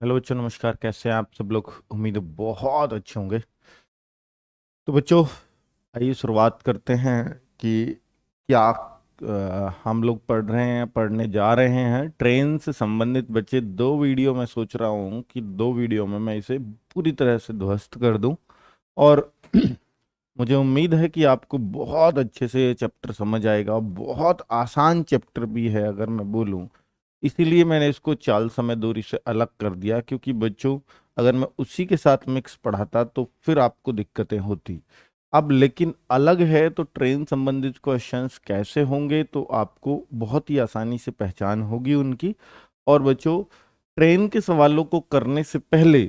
Hello बच्चों, नमस्कार। कैसे हैं आप सब लोग? उम्मीद है बहुत अच्छे होंगे। तो बच्चों, आइए शुरुआत करते हैं कि क्या हम लोग पढ़ने जा रहे हैं ट्रेन से संबंधित। बच्चे, दो वीडियो मैं सोच रहा हूँ कि दो वीडियो में मैं इसे पूरी तरह से ध्वस्त कर दूं। और मुझे उम्मीद है कि आपको बहुत अच्छे से ये चैप्टर समझ आएगा। बहुत आसान चैप्टर भी है अगर मैं बोलूं। इसीलिए मैंने इसको चाल समय दूरी से अलग कर दिया, क्योंकि बच्चों अगर मैं उसी के साथ मिक्स पढ़ाता तो फिर आपको दिक्कतें होती। अब लेकिन अलग है, तो ट्रेन संबंधित क्वेश्चंस कैसे होंगे तो आपको बहुत ही आसानी से पहचान होगी उनकी। और बच्चों, ट्रेन के सवालों को करने से पहले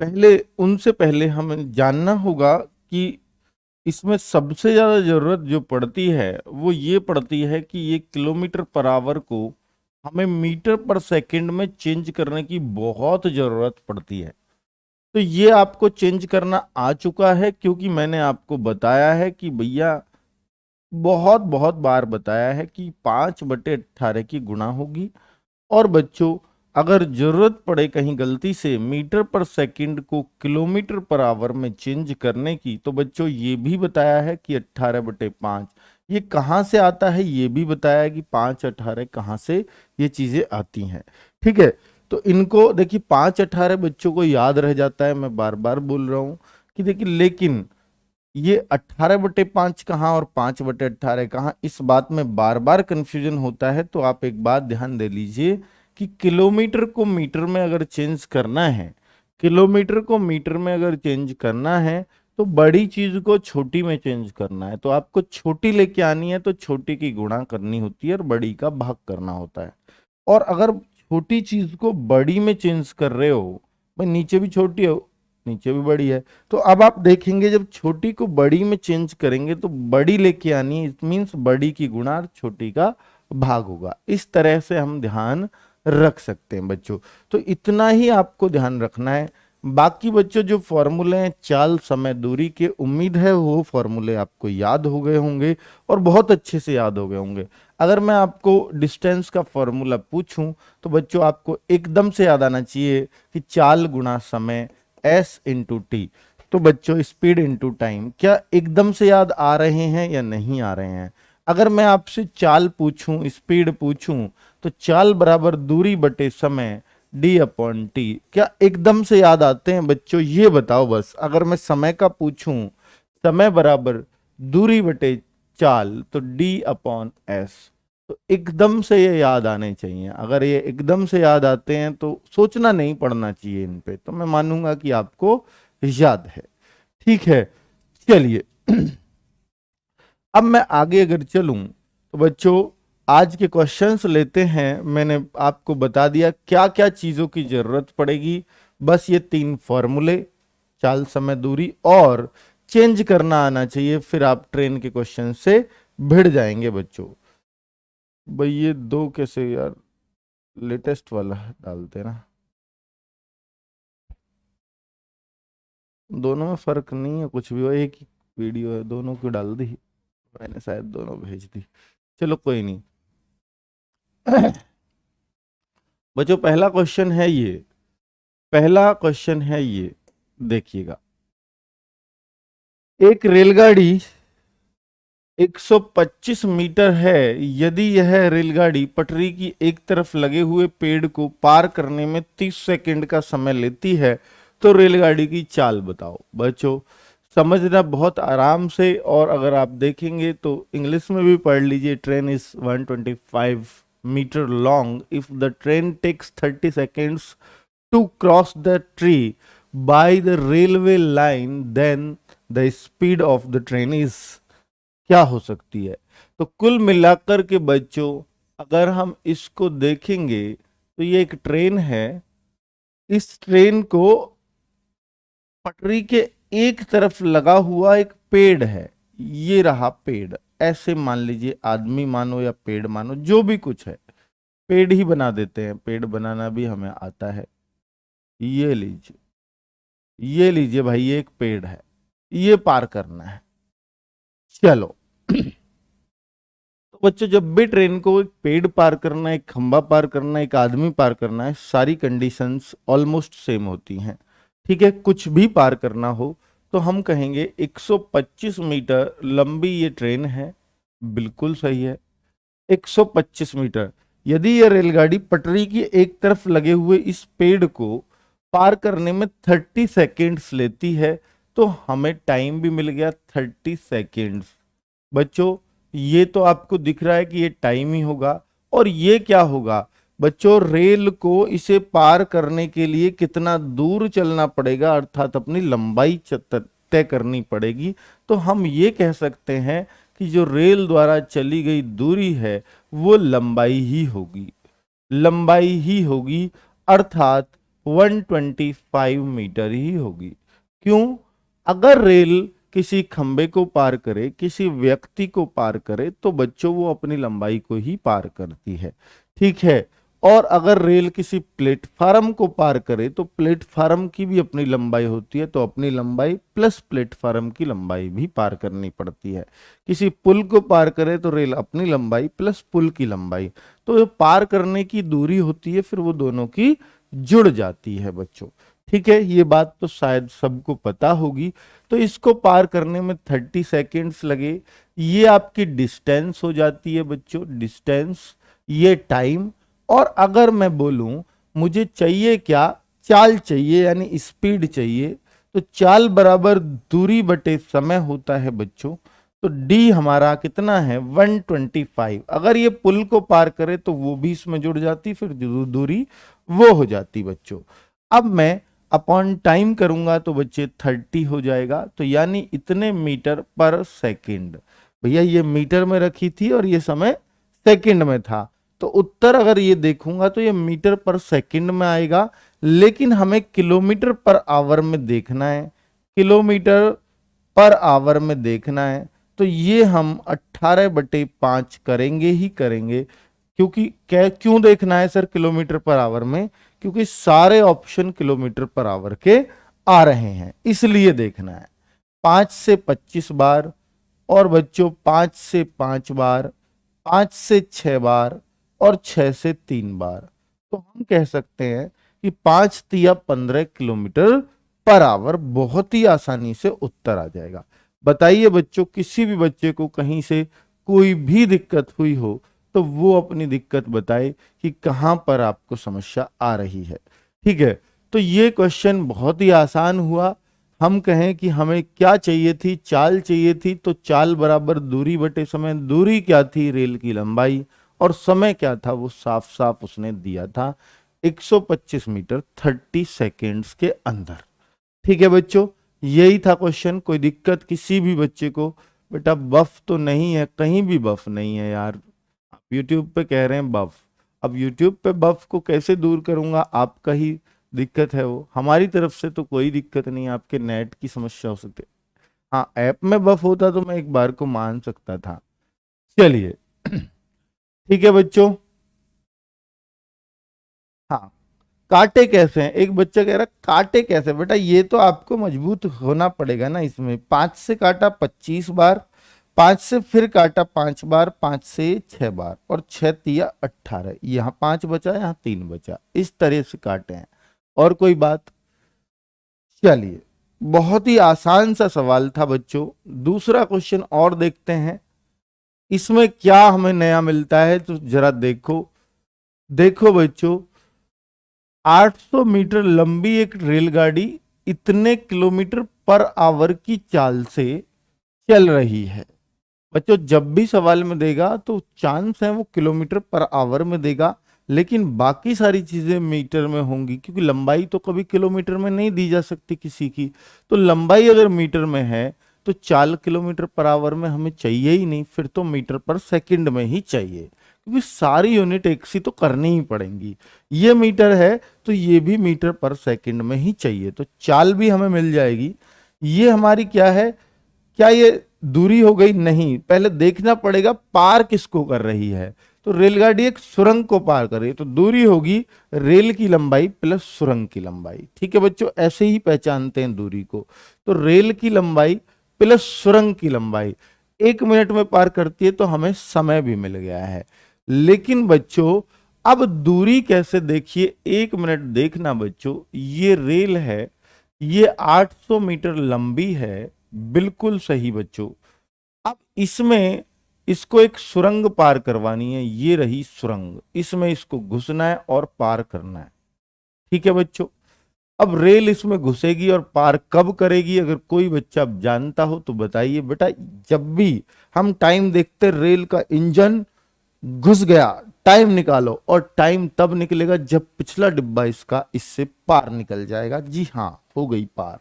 पहले उनसे पहले हमें जानना होगा कि इसमें सबसे ज्यादा जरूरत जो पड़ती है वो ये पड़ती है कि ये किलोमीटर पर आवर को हमें मीटर पर सेकंड में चेंज करने की बहुत जरूरत पड़ती है। तो ये आपको चेंज करना आ चुका है, क्योंकि मैंने आपको बताया है कि भैया, बहुत बहुत बार बताया है कि 5/18 की गुणा होगी। और बच्चों, अगर जरूरत पड़े कहीं गलती से मीटर पर सेकंड को किलोमीटर पर आवर में चेंज करने की, तो बच्चों ये भी बताया है कि 18/5 ये कहाँ से आता है, ये भी बताया है कि 5/18 कहाँ से ये चीजें आती हैं। ठीक है। तो इनको देखिए, 5/18 बच्चों को याद रह जाता है, मैं बार बार बोल रहा हूँ कि देखिए, लेकिन ये 18/5 कहाँ और 5/18 कहाँ, इस बात में बार बार कंफ्यूजन होता है। तो आप एक बात ध्यान दे लीजिए कि किलोमीटर को मीटर में अगर चेंज करना है, किलोमीटर को मीटर में अगर चेंज करना है, तो बड़ी चीज को छोटी में चेंज करना है। तो आपको छोटी लेके आनी है तो छोटी की गुणा करनी होती है और बड़ी का भाग करना होता है। और अगर छोटी चीज को बड़ी में चेंज कर रहे हो, भाई नीचे भी छोटी हो, नीचे भी बड़ी है, तो अब आप देखेंगे जब छोटी को बड़ी में चेंज करेंगे तो बड़ी लेके आनी है। इट मीन्स बड़ी की गुणा और छोटी का भाग होगा। इस तरह से हम ध्यान रख सकते हैं बच्चों। तो इतना ही आपको ध्यान रखना है। बाकी बच्चों, जो फॉर्मूले हैं चाल समय दूरी के, उम्मीद है वो फॉर्मूले आपको याद हो गए होंगे और बहुत अच्छे से याद हो गए होंगे। अगर मैं आपको डिस्टेंस का फॉर्मूला पूछूं तो बच्चों आपको एकदम से याद आना चाहिए कि चाल गुणा समय एस इंटू टी। तो बच्चों, स्पीड इंटू टाइम, क्या एकदम से याद आ रहे हैं या नहीं आ रहे हैं? अगर मैं आपसे चाल पूछूं, स्पीड पूछूं, तो चाल बराबर दूरी बटे समय D/T, क्या एकदम से याद आते हैं बच्चों? ये बताओ बस। अगर मैं समय का पूछूं, समय बराबर दूरी बटे चाल, तो D/S। तो एकदम से ये याद आने चाहिए। अगर ये एकदम से याद आते हैं तो सोचना नहीं पड़ना चाहिए इन पे, तो मैं मानूंगा कि आपको याद है। ठीक है, चलिए। अब मैं आगे अगर चलूं तो बच्चों, आज के क्वेश्चंस लेते हैं। मैंने आपको बता दिया क्या क्या चीजों की जरूरत पड़ेगी। बस ये 3 फॉर्मूले, चाल समय दूरी और चेंज करना आना चाहिए, फिर आप ट्रेन के क्वेश्चन से भिड़ जाएंगे बच्चों। भाई ये दो कैसे यार, लेटेस्ट वाला डालते ना, दोनों में फर्क नहीं है कुछ भी, वो एक ही वीडियो है, दोनों को डाल दी मैंने, शायद दोनों भेज दी। चलो कोई नहीं। बच्चों, पहला क्वेश्चन है ये, पहला क्वेश्चन है ये, देखिएगा। एक रेलगाड़ी 125 मीटर है। यदि यह रेलगाड़ी पटरी की एक तरफ लगे हुए पेड़ को पार करने में 30 सेकंड का समय लेती है, तो रेलगाड़ी की चाल बताओ। बच्चों, समझना बहुत आराम से। और अगर आप देखेंगे तो इंग्लिश में भी पढ़ लीजिए। Train is 125 metre long. If the train takes 30 seconds to cross the tree by the railway line, then the speed of the train is, क्या हो सकती है? तो कुल मिलाकर के बच्चों, अगर हम इसको देखेंगे तो ये एक ट्रेन है। इस ट्रेन को पटरी के एक तरफ लगा हुआ एक पेड़ है। ये रहा पेड़। ऐसे मान लीजिए, आदमी मानो या पेड़ मानो, जो भी कुछ है, पेड़ ही बना देते हैं। पेड़ बनाना भी हमें आता है। ये लीजिए, ये लीजिए भाई, ये एक पेड़ है, ये पार करना है। चलो। तो बच्चों जब भी ट्रेन को एक पेड़ पार करना है, एक खंभा पार करना है, एक आदमी पार करना है, सारी कंडीशंस ऑलमोस्ट सेम होती हैं। ठीक है, कुछ भी पार करना हो तो हम कहेंगे 125 मीटर लंबी ये ट्रेन है, बिल्कुल सही है। 125 मीटर। यदि यह रेलगाड़ी पटरी की एक तरफ लगे हुए इस पेड़ को पार करने में 30 सेकेंड्स लेती है तो हमें टाइम भी मिल गया 30 सेकेंड्स। बच्चों ये तो आपको दिख रहा है कि ये टाइम ही होगा, और ये क्या होगा बच्चों, रेल को इसे पार करने के लिए कितना दूर चलना पड़ेगा, अर्थात अपनी लंबाई तय करनी पड़ेगी। तो हम ये कह सकते हैं कि जो रेल द्वारा चली गई दूरी है वो लंबाई ही होगी, लंबाई ही होगी, अर्थात 125 मीटर ही होगी। क्यों? अगर रेल किसी खंबे को पार करे, किसी व्यक्ति को पार करे, तो बच्चों वो अपनी लंबाई को ही पार करती है। ठीक है, और अगर रेल किसी प्लेटफार्म को पार करे तो प्लेटफार्म की भी अपनी लंबाई होती है, तो अपनी लंबाई प्लस प्लेटफार्म की लंबाई भी पार करनी पड़ती है। किसी पुल को पार करे तो रेल अपनी लंबाई प्लस पुल की लंबाई, तो ये पार करने की दूरी होती है, फिर वो दोनों की जुड़ जाती है बच्चों। ठीक है, ये बात तो शायद सबको पता होगी। तो इसको पार करने में 30 सेकेंड्स लगे, ये आपकी डिस्टेंस हो जाती है बच्चों, डिस्टेंस, ये टाइम। और अगर मैं बोलूं मुझे चाहिए क्या, चाल चाहिए यानी स्पीड चाहिए, तो चाल बराबर दूरी बटे समय होता है बच्चों। तो डी हमारा कितना है 125। अगर ये पुल को पार करे तो वो भी इसमें जुड़ जाती, फिर दूरी वो हो जाती बच्चों। अब मैं अपॉन टाइम करूंगा तो बच्चे 30 हो जाएगा, तो यानी इतने मीटर पर सेकंड। भैया ये मीटर में रखी थी और ये समय सेकंड में था, तो उत्तर अगर ये देखूंगा तो ये मीटर पर सेकंड में आएगा, लेकिन हमें किलोमीटर पर आवर में देखना है, किलोमीटर पर आवर में देखना है। तो ये हम 18/5 करेंगे ही करेंगे, क्योंकि क्यों देखना है सर किलोमीटर पर आवर में, क्योंकि सारे ऑप्शन किलोमीटर पर आवर के आ रहे हैं, इसलिए देखना है। 5 से 25 बार, और बच्चों 5 से 5 बार, 5 से 6 बार, और 6 से 3 बार। तो हम कह सकते हैं कि 5 तिया 15 किलोमीटर पर आवर। बहुत ही आसानी से उत्तर आ जाएगा। बताइए बच्चों, किसी भी बच्चे को कहीं से कोई भी दिक्कत हुई हो तो वो अपनी दिक्कत बताए कि कहां पर आपको समस्या आ रही है। ठीक है, तो ये क्वेश्चन बहुत ही आसान हुआ। हम कहें कि हमें क्या चाहिए थी, चाल चाहिए थी, तो चाल बराबर दूरी बटे समय। दूरी क्या थी, रेल की लंबाई, और समय क्या था वो साफ साफ उसने दिया था 125 मीटर 30 सेकेंड्स के अंदर। ठीक है बच्चों, यही था क्वेश्चन। कोई दिक्कत किसी भी बच्चे को? बेटा बफ तो नहीं है, कहीं भी बफ नहीं है यार। आप यूट्यूब पे कह रहे हैं बफ, अब यूट्यूब पे बफ को कैसे दूर करूंगा, आपका ही दिक्कत है वो, हमारी तरफ से तो कोई दिक्कत नहीं है, आपके नेट की समस्या हो सकती है। हाँ, ऐप में बफ होता तो मैं एक बार को मान सकता था। चलिए ठीक है बच्चों। हाँ, काटे कैसे हैं, एक बच्चा कह रहा काटे कैसे। बेटा ये तो आपको मजबूत होना पड़ेगा ना। इसमें 5 से काटा 25 बार, 5 से फिर काटा 5 बार, 5 से 6 बार, और 6 तिया 18। यहाँ 5 बचा, यहाँ 3 बचा, इस तरह से काटे हैं। और कोई बात? चलिए, बहुत ही आसान सा सवाल था बच्चों। दूसरा क्वेश्चन और देखते हैं, इसमें क्या हमें नया मिलता है, तो जरा देखो। देखो बच्चों, 800 मीटर लंबी एक रेलगाड़ी इतने किलोमीटर पर आवर की चाल से चल रही है। बच्चों जब भी सवाल में देगा तो चांस है वो किलोमीटर पर आवर में देगा, लेकिन बाकी सारी चीजें मीटर में होंगी, क्योंकि लंबाई तो कभी किलोमीटर में नहीं दी जा सकती किसी की। तो लंबाई अगर मीटर में है तो चाल किलोमीटर पर आवर में हमें चाहिए ही नहीं, फिर तो मीटर पर सेकंड में ही चाहिए, क्योंकि सारी यूनिट एक सी तो करनी ही पड़ेंगी। ये मीटर है तो ये भी मीटर पर सेकंड में ही चाहिए, तो चाल भी हमें मिल जाएगी। ये हमारी क्या है, क्या ये दूरी हो गई? नहीं, पहले देखना पड़ेगा पार किसको कर रही है। तो रेलगाड़ी एक सुरंग को पार कर रही है, तो दूरी होगी रेल की लंबाई प्लस सुरंग की लंबाई। ठीक है बच्चों, ऐसे ही पहचानते हैं दूरी को। तो रेल की लंबाई प्लस सुरंग की लंबाई, 1 मिनट में पार करती है तो हमें समय भी मिल गया है। लेकिन बच्चों अब दूरी कैसे, देखिए 1 मिनट देखना बच्चों, ये रेल है, ये 800 मीटर लंबी है, बिल्कुल सही बच्चों। अब इसमें इसको एक सुरंग पार करवानी है, ये रही सुरंग, इसमें इसको घुसना है और पार करना है। ठीक है बच्चों, अब रेल इसमें घुसेगी और पार कब करेगी, अगर कोई बच्चा जानता हो तो बताइए बेटा। जब भी हम टाइम देखते रेल का इंजन घुस गया, टाइम निकालो, और टाइम तब निकलेगा जब पिछला डिब्बा इसका इससे पार निकल जाएगा। जी हाँ, हो गई पार।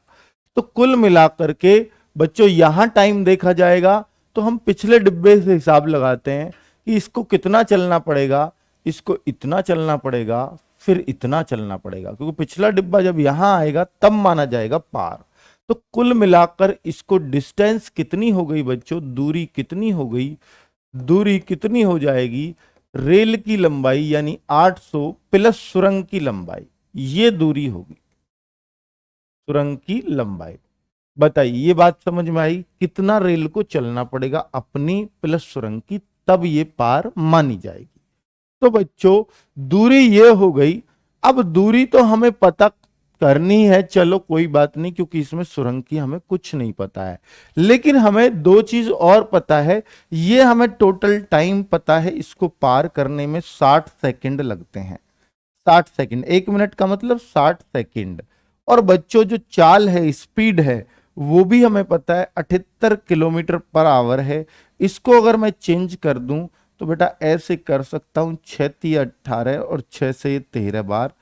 तो कुल मिलाकर के बच्चों यहां टाइम देखा जाएगा तो हम पिछले डिब्बे से हिसाब लगाते हैं कि इसको कितना चलना पड़ेगा, इसको इतना चलना पड़ेगा, फिर इतना चलना पड़ेगा, क्योंकि पिछला डिब्बा जब यहां आएगा तब माना जाएगा पार। तो कुल मिलाकर इसको डिस्टेंस कितनी हो गई बच्चों, दूरी कितनी हो गई, दूरी कितनी हो जाएगी, रेल की लंबाई यानी 800 प्लस सुरंग की लंबाई, ये दूरी होगी सुरंग की लंबाई। बताइए ये बात समझ में आई, कितना रेल को चलना पड़ेगा अपनी प्लस सुरंग की, तब ये पार मानी जाएगी। तो बच्चों दूरी ये हो गई। अब दूरी तो हमें पता करनी है, चलो कोई बात नहीं, क्योंकि इसमें सुरंग की हमें कुछ नहीं पता है। लेकिन हमें दो चीज और पता है, ये हमें टोटल टाइम पता है, इसको पार करने में 60 सेकंड लगते हैं। 60 सेकंड, 1 मिनट का मतलब 60 सेकंड। और बच्चों जो चाल है, स्पीड है, वो भी हमें पता है 78 किलोमीटर पर आवर है। इसको अगर मैं चेंज कर दूं तो बेटा ऐसे कर सकता हूं, 6×3 = 18 और 6 से 13 बार,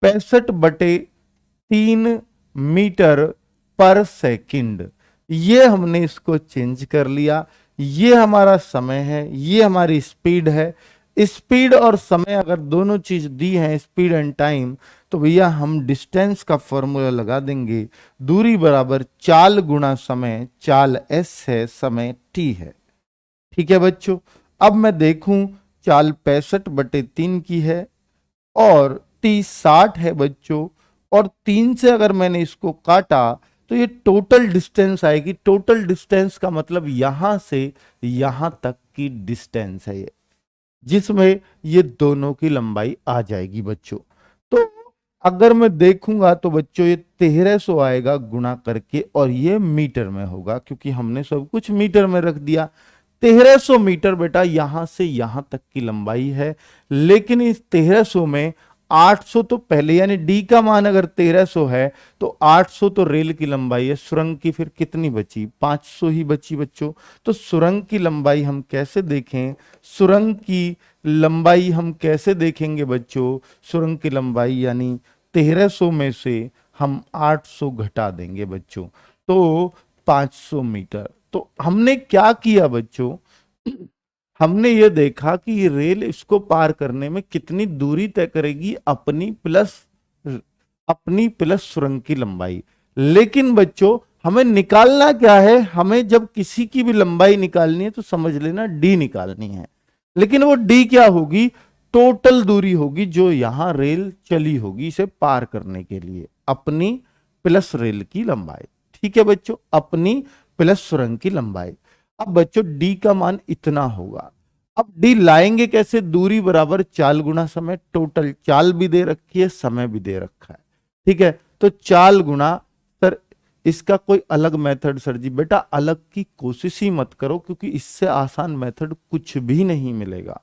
65/3 मीटर पर सेकंड। ये हमने इसको चेंज कर लिया, ये हमारा समय है, ये हमारी स्पीड है। स्पीड और समय अगर दोनों चीज दी हैं, स्पीड एंड टाइम, तो भैया हम डिस्टेंस का फॉर्मूला लगा देंगे, दूरी बराबर चाल गुणा समय, चाल s है, समय t है। ठीक है बच्चों, अब मैं देखूं चाल 65/3 की है और t 60 है बच्चों, और 3 से अगर मैंने इसको काटा तो ये टोटल डिस्टेंस आएगी। टोटल डिस्टेंस का मतलब यहां से यहां तक की डिस्टेंस है ये, जिसमें ये दोनों की लंबाई आ जाएगी बच्चों। तो अगर मैं देखूंगा तो बच्चों ये 1300 आएगा गुणा करके, और ये मीटर में होगा क्योंकि हमने सब कुछ मीटर में रख दिया। 1300 मीटर बेटा यहां से यहां तक की लंबाई है। लेकिन इस 1300 में 800 तो पहले, यानी डी का मान अगर 1300 है तो 800 तो रेल की लंबाई है, सुरंग की फिर कितनी बची, 500 ही बची बच्चों। तो सुरंग की लंबाई हम कैसे देखें, सुरंग की लंबाई हम कैसे देखेंगे बच्चों, सुरंग की लंबाई यानी 1300 में से हम 800 घटा देंगे बच्चों, तो 500 मीटर। तो हमने क्या किया बच्चों, हमने ये देखा कि ये रेल इसको पार करने में कितनी दूरी तय करेगी, अपनी प्लस सुरंग की लंबाई। लेकिन बच्चों हमें निकालना क्या है, हमें जब किसी की भी लंबाई निकालनी है तो समझ लेना डी निकालनी है। लेकिन वो डी क्या होगी, टोटल दूरी होगी जो यहां रेल चली होगी इसे पार करने के लिए, अपनी प्लस रेल की लंबाई। ठीक है बच्चों, अपनी प्लस सुरंग की लंबाई। अब बच्चों डी का मान इतना होगा। अब डी लाएंगे कैसे, दूरी बराबर चाल गुणा समय, टोटल चाल भी दे रखी है, समय भी दे रखा है। ठीक है, तो चाल गुणा, सर इसका कोई अलग मेथड, सर जी बेटा अलग की कोशिश ही मत करो, क्योंकि इससे आसान मेथड कुछ भी नहीं मिलेगा।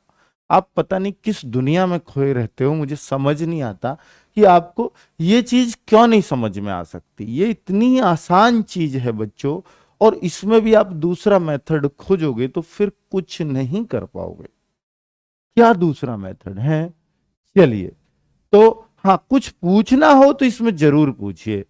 आप पता नहीं किस दुनिया में खोए रहते हो, मुझे समझ नहीं आता कि आपको ये चीज क्यों नहीं समझ में आ सकती। ये इतनी आसान चीज है बच्चों, और इसमें भी आप दूसरा मेथड खोजोगे तो फिर कुछ नहीं कर पाओगे। क्या दूसरा मेथड है, चलिए, तो हाँ कुछ पूछना हो तो इसमें जरूर पूछिए।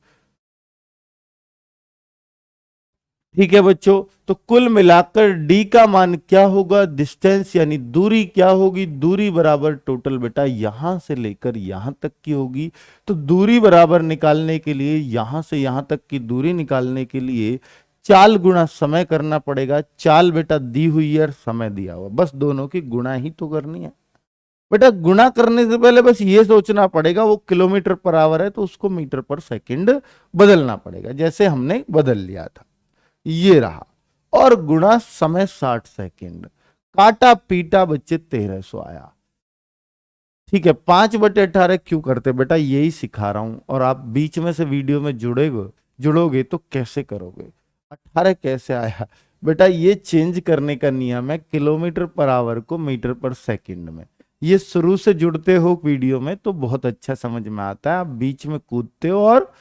ठीक है बच्चों, तो कुल मिलाकर डी का मान क्या होगा, डिस्टेंस यानी दूरी क्या होगी, दूरी बराबर टोटल बेटा यहां से लेकर यहां तक की होगी। तो दूरी बराबर निकालने के लिए, यहां से यहां तक की दूरी निकालने के लिए चाल गुणा समय करना पड़ेगा। चाल बेटा दी हुई है और समय दिया हुआ, बस दोनों की गुणा ही तो करनी है बेटा। गुणा करने से पहले बस ये सोचना पड़ेगा, वो किलोमीटर पर आवर है तो उसको मीटर पर सेकंड बदलना पड़ेगा, जैसे हमने बदल लिया था, ये रहा। और गुणा समय 60 सेकंड, काटा पीटा बच्चे 1300 आया। ठीक है, 5/18 क्यों करते बेटा, यही सिखा रहा हूं, और आप बीच में से वीडियो में जुड़ोगे तो कैसे करोगे। 18 कैसे आया बेटा, ये चेंज करने का नियम है किलोमीटर पर आवर को मीटर पर सेकंड में। ये शुरू से जुड़ते हो वीडियो में तो बहुत अच्छा समझ में आता है, आप बीच में कूदते हो और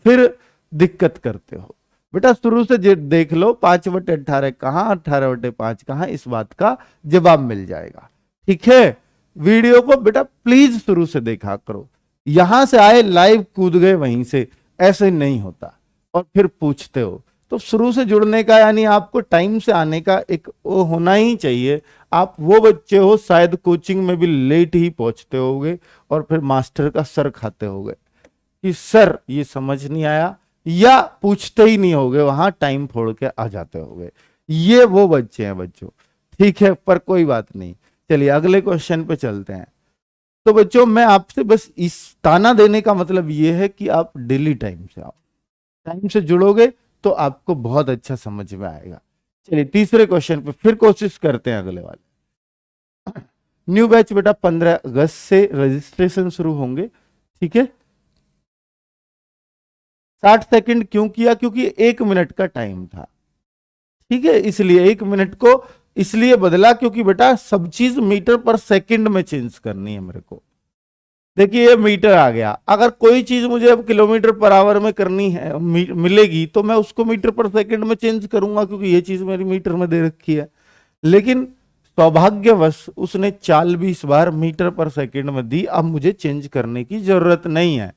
फिर दिक्कत करते हो। बेटा शुरू से देख लो, 5/18 कहाँ, 18/5 कहाँ, इस बात का जवाब मिल जाएगा। ठीक है, वीडियो को बेटा प्लीज शुरू से देखा करो, यहां से आए लाइव कूद गए वहीं से, ऐसे नहीं होता और फिर पूछते हो। तो शुरू से जुड़ने का यानी आपको टाइम से आने का एक वो होना ही चाहिए। आप वो बच्चे हो शायद कोचिंग में भी लेट ही पहुंचते होगे और फिर मास्टर का सर खाते होगे कि सर ये समझ नहीं आया, या पूछते ही नहीं होगे, वहां टाइम फोड़ के आ जाते होगे। ये वो बच्चे हैं बच्चों। ठीक है, पर कोई बात नहीं, चलिए अगले क्वेश्चन पे चलते हैं। तो बच्चों मैं आपसे बस इस ताना देने का मतलब ये है कि आप डेली टाइम से आओ, टाइम से जुड़ोगे तो आपको बहुत अच्छा समझ में आएगा। चलिए तीसरे क्वेश्चन पे फिर कोशिश करते हैं अगले वाले। न्यू बैच बेटा 15 अगस्त से रजिस्ट्रेशन शुरू होंगे। ठीक है, 60 सेकंड क्यों किया, क्योंकि 1 मिनट का टाइम था। ठीक है, इसलिए 1 मिनट को इसलिए बदला क्योंकि बेटा सब चीज मीटर पर सेकंड में चेंज करनी है मेरे को। देखिए ये मीटर आ गया, अगर कोई चीज मुझे अब किलोमीटर पर आवर में करनी है मिलेगी तो मैं उसको मीटर पर सेकंड में चेंज करूंगा, क्योंकि ये चीज मेरी मीटर में दे रखी है। लेकिन सौभाग्यवश उसने चाल भी इस बार मीटर पर सेकंड में दी, अब मुझे चेंज करने की जरूरत नहीं है।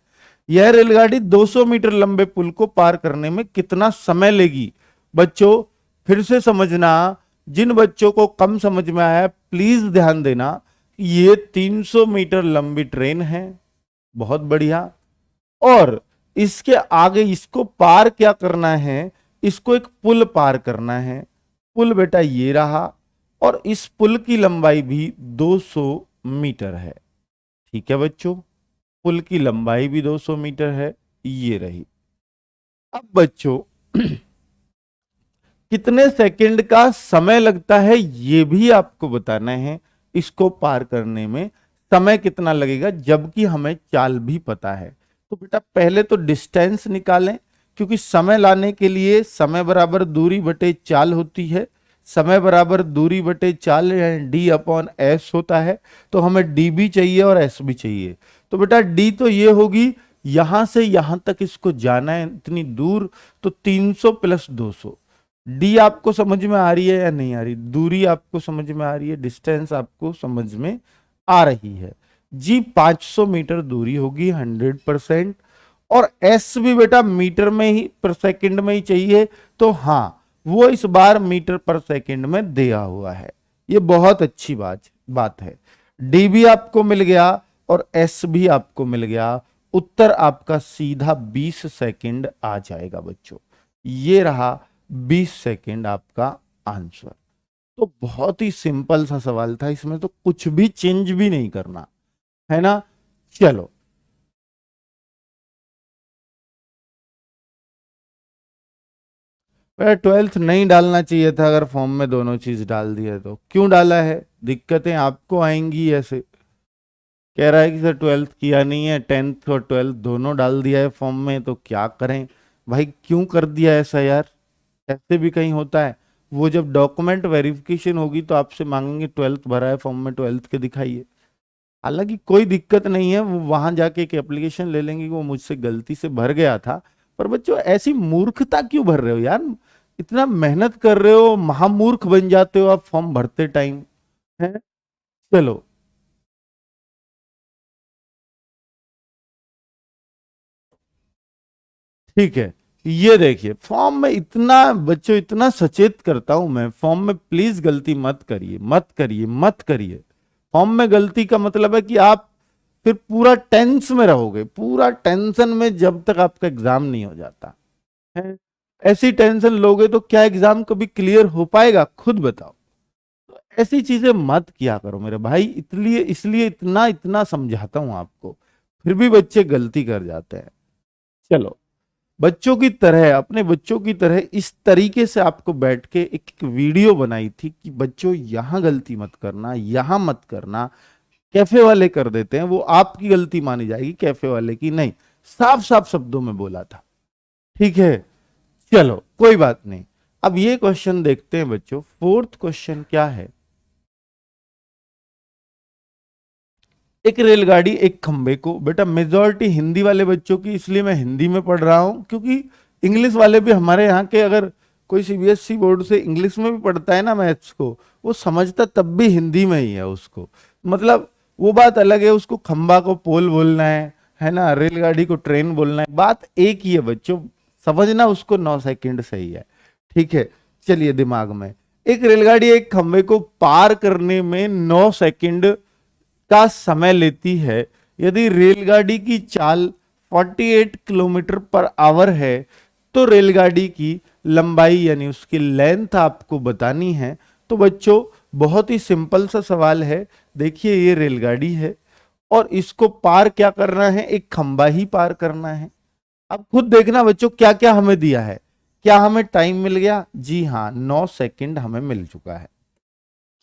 यह रेलगाड़ी 200 मीटर लंबे पुल को पार करने में कितना समय लेगी। बच्चों फिर से समझना, जिन बच्चों को कम समझ में आया प्लीज ध्यान देना, ये 300 मीटर लंबी ट्रेन है, बहुत बढ़िया, और इसके आगे इसको पार क्या करना है, इसको एक पुल पार करना है। पुल बेटा ये रहा, और इस पुल की लंबाई भी 200 मीटर है। ठीक है बच्चों, पुल की लंबाई भी 200 मीटर है, ये रही। अब बच्चों कितने सेकंड का समय लगता है ये भी आपको बताना है, इसको पार करने में समय कितना लगेगा, जबकि हमें चाल भी पता है। तो बेटा पहले तो डिस्टेंस निकालें, क्योंकि समय लाने के लिए समय बराबर दूरी बटे चाल होती है। समय बराबर दूरी बटे चाल D/S होता है, तो हमें डी भी चाहिए और एस भी चाहिए। तो बेटा डी तो ये होगी, यहां से यहां तक इसको जाना है इतनी दूर, तो 300 + 200। डी आपको समझ में आ रही है या नहीं आ रही, दूरी आपको समझ में आ रही है, डिस्टेंस आपको समझ में आ रही है। जी 500 मीटर दूरी होगी 100%, और एस भी बेटा मीटर में ही पर सेकंड में ही चाहिए, तो हाँ वो इस बार मीटर पर सेकंड में दिया हुआ है। ये बहुत अच्छी बात है। डी भी आपको मिल गया और एस भी आपको मिल गया, उत्तर आपका सीधा 20 सेकंड आ जाएगा बच्चों। ये रहा 20 सेकंड आपका आंसर। तो बहुत ही सिंपल सा सवाल था, इसमें तो कुछ भी चेंज भी नहीं करना है ना। चलो बेटा 12th नहीं डालना चाहिए था, अगर फॉर्म में दोनों चीज डाल दिया तो क्यों डाला है, दिक्कतें आपको आएंगी ऐसे। कह रहा है कि सर 12th किया नहीं है, 10th और 12th दोनों डाल दिया है फॉर्म में, तो क्या करें भाई, क्यों कर दिया ऐसा यार, ऐसे भी कहीं होता है। वो जब डॉक्यूमेंट वेरिफिकेशन होगी तो आपसे मांगेंगे 12th भरा है फॉर्म में, 12th के दिखाइए। हालांकि कोई दिक्कत नहीं है, वो वहां जाके एक एप्लीकेशन ले लेंगे कि वो मुझसे गलती से भर गया था। पर बच्चों ऐसी मूर्खता क्यों भर रहे हो यार, इतना मेहनत कर रहे हो, महामूर्ख बन जाते हो आप फॉर्म भरते टाइम है। चलो ठीक है, ये देखिए फॉर्म में इतना बच्चों इतना सचेत करता हूं मैं, फॉर्म में प्लीज गलती मत करिए, मत करिए, मत करिए। फॉर्म में गलती का मतलब है कि आप फिर पूरा टेंस में रहोगे, पूरा टेंशन में जब तक आपका एग्जाम नहीं हो जाता है। ऐसी टेंशन लोगे तो क्या एग्जाम कभी क्लियर हो पाएगा, खुद बताओ। तो ऐसी चीजें मत किया करो मेरे भाई, इसलिए इसलिए इतना इतना समझाता हूं आपको, फिर भी बच्चे गलती कर जाते हैं। चलो बच्चों की तरह, अपने बच्चों की तरह इस तरीके से आपको बैठ के एक वीडियो बनाई थी कि बच्चों यहां गलती मत करना, यहां मत करना। कैफे वाले कर देते हैं, वो आपकी गलती मानी जाएगी, कैफे वाले की नहीं। साफ साफ शब्दों में बोला था। ठीक है, चलो कोई बात नहीं। अब ये क्वेश्चन देखते हैं बच्चों। फोर्थ क्वेश्चन क्या है? एक रेलगाड़ी एक खंबे को, बेटा मेजॉरिटी हिंदी वाले बच्चों की, इसलिए मैं हिंदी में पढ़ रहा हूं, क्योंकि इंग्लिश वाले भी हमारे यहाँ के, अगर कोई सीबीएसई बोर्ड से इंग्लिश में भी पढ़ता है ना मैथ्स को, वो समझता तब भी हिंदी में ही है उसको। मतलब वो बात अलग है, उसको खंबा को पोल बोलना है ना, रेलगाड़ी को ट्रेन बोलना है, बात एक ही है बच्चों। समझना उसको 9 सेकंड से ही है। ठीक है, चलिए दिमाग में, एक रेलगाड़ी एक खंबे को पार करने में 9 सेकंड का समय लेती है। यदि रेलगाड़ी की चाल 48 किलोमीटर पर आवर है, तो रेलगाड़ी की लंबाई यानी उसकी लेंथ आपको बतानी है। तो बच्चों बहुत ही सिंपल सा सवाल है। देखिए ये रेलगाड़ी है और इसको पार क्या करना है, एक खंबा ही पार करना है। अब खुद देखना बच्चों क्या क्या हमें दिया है। क्या हमें टाइम मिल गया? जी हाँ, 9 सेकंड हमें मिल चुका है।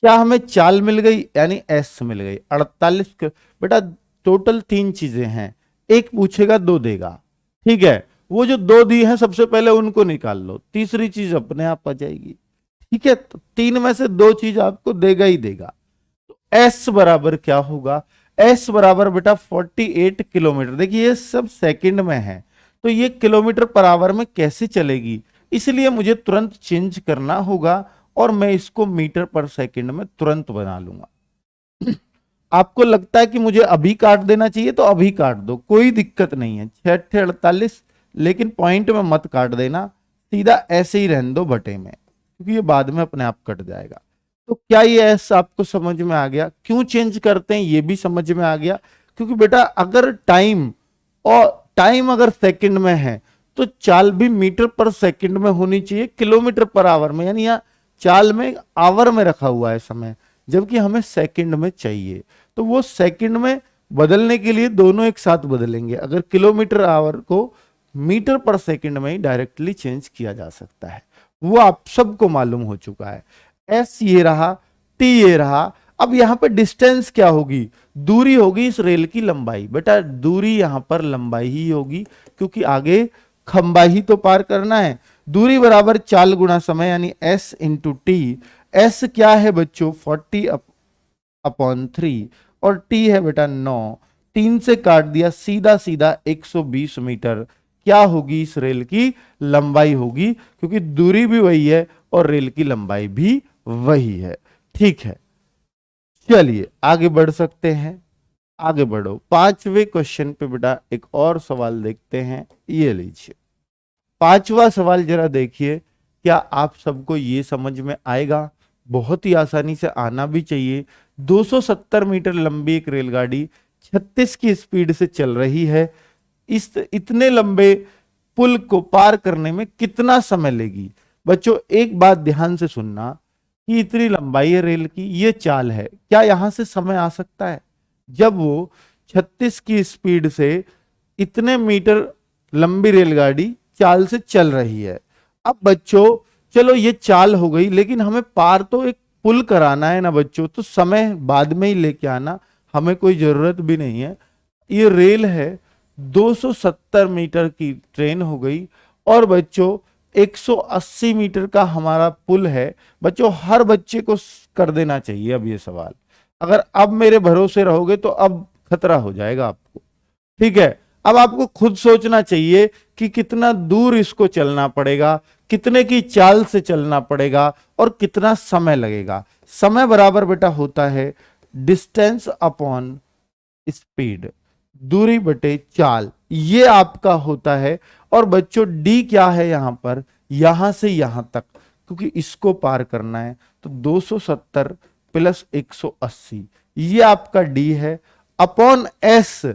क्या हमें चाल मिल गई, यानी एस मिल गई 48। बेटा टोटल 3 चीजें हैं, एक पूछेगा 2 देगा। ठीक है, वो जो 2 दी हैं सबसे पहले उनको निकाल लो, तीसरी चीज अपने आप आ जाएगी। ठीक है, तो 3 में से 2 चीज आपको देगा ही देगा। तो एस बराबर क्या होगा? एस बराबर बेटा 48 किलोमीटर। देखिए ये सब सेकंड में है, तो ये किलोमीटर पर आवर में कैसे चलेगी, इसलिए मुझे तुरंत चेंज करना होगा और मैं इसको मीटर पर सेकंड में तुरंत बना लूंगा। आपको लगता है कि मुझे अभी काट देना चाहिए तो अभी काट दो, कोई दिक्कत नहीं है। 6 लेकिन पॉइंट में मत काट देना, सीधा ऐसे ही रहने दो बटे में, क्योंकि ये बाद में अपने आप कट जाएगा। तो क्या ये एस आपको समझ में आ गया? क्यों चेंज करते हैं ये भी समझ में आ गया। क्योंकि बेटा अगर टाइम अगर सेकंड में है तो चाल भी मीटर पर सेकंड में होनी चाहिए, किलोमीटर पर आवर में। यानी यहाँ चाल में आवर में रखा हुआ है समय, जबकि हमें सेकंड में चाहिए। तो वो सेकंड में बदलने के लिए दोनों एक साथ बदलेंगे। अगर किलोमीटर आवर को मीटर पर सेकंड में ही डायरेक्टली चेंज किया जा सकता है, वो आप सबको मालूम हो चुका है। एस ये रहा, टी ये रहा। अब यहां पर डिस्टेंस क्या होगी? दूरी होगी इस रेल की लंबाई। बेटा दूरी यहां पर लंबाई ही होगी, क्योंकि आगे खंबा ही तो पार करना है। दूरी बराबर चाल गुणा समय, यानी एस इंटू टी। एस क्या है बच्चों? 40/3 और टी है बेटा 9। 3 से काट दिया, सीधा सीधा 120 मीटर क्या होगी इस रेल की लंबाई होगी, क्योंकि दूरी भी वही है और रेल की लंबाई भी वही है। ठीक है, चलिए आगे बढ़ सकते हैं। आगे बढ़ो, 5वें क्वेश्चन पे बेटा एक और सवाल देखते हैं। ये लीजिए 5वां सवाल, जरा देखिए क्या आप सबको ये समझ में आएगा? बहुत ही आसानी से आना भी चाहिए। 270 मीटर लंबी एक रेलगाड़ी 36 की स्पीड से चल रही है। इस इतने लंबे पुल को पार करने में कितना समय लेगी? बच्चों एक बात ध्यान से सुनना कि इतनी लंबाई है रेल की, ये चाल है, क्या यहां से समय आ सकता है? जब वो 36 की स्पीड से इतने मीटर लंबी रेलगाड़ी चाल से चल रही है। अब बच्चों चलो ये चाल हो गई, लेकिन हमें पार तो एक पुल कराना है ना बच्चों, तो समय बाद में ही लेके आना, हमें कोई जरूरत भी नहीं है। ये रेल है, 270 मीटर की ट्रेन हो गई और बच्चों 180 मीटर का हमारा पुल है। बच्चों हर बच्चे को कर देना चाहिए अब ये सवाल। अगर अब मेरे भरोसे रहोगे तो अब खतरा हो जाएगा आपको। ठीक है, अब आपको खुद सोचना चाहिए कि कितना दूर इसको चलना पड़ेगा, कितने की चाल से चलना पड़ेगा और कितना समय लगेगा। समय बराबर बेटा होता है डिस्टेंस अपॉन स्पीड, दूरी बटे चाल, ये आपका होता है। और बच्चों डी क्या है यहां पर? यहां से यहां तक, क्योंकि इसको पार करना है, तो 270 प्लस 180 ये आपका डी है, अपॉन एस।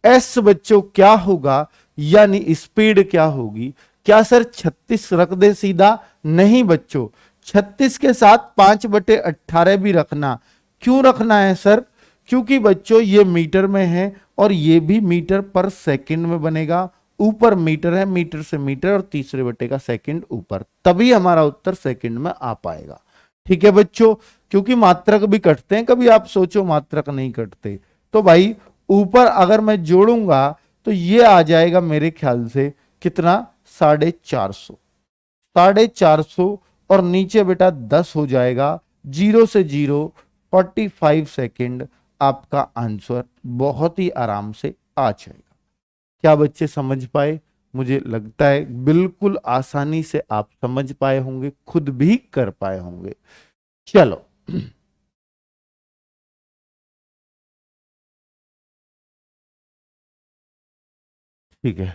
एस बच्चों क्या होगा, यानी स्पीड क्या होगी? क्या सर 36 रख दे सीधा? नहीं बच्चों, 36 के साथ 5/18 भी रखना। क्यों रखना है सर? क्योंकि बच्चों ये मीटर में है और ये भी मीटर पर सेकंड में बनेगा ऊपर मीटर है, मीटर से मीटर और तीसरे बटे का सेकंड ऊपर, तभी हमारा उत्तर सेकंड में आ पाएगा। ठीक है बच्चों, क्योंकि मात्रक भी कटते हैं, कभी आप सोचो मात्रक नहीं कटते। तो भाई ऊपर अगर मैं जोड़ूंगा तो ये आ जाएगा मेरे ख्याल से कितना, 450, 450, और नीचे बेटा 10 हो जाएगा, 0 से 0 45 सेकेंड आपका आंसर बहुत ही आराम से आ जाएगा। क्या बच्चे समझ पाए? मुझे लगता है बिल्कुल आसानी से आप समझ पाए होंगे, खुद भी कर पाए होंगे। चलो ठीक है,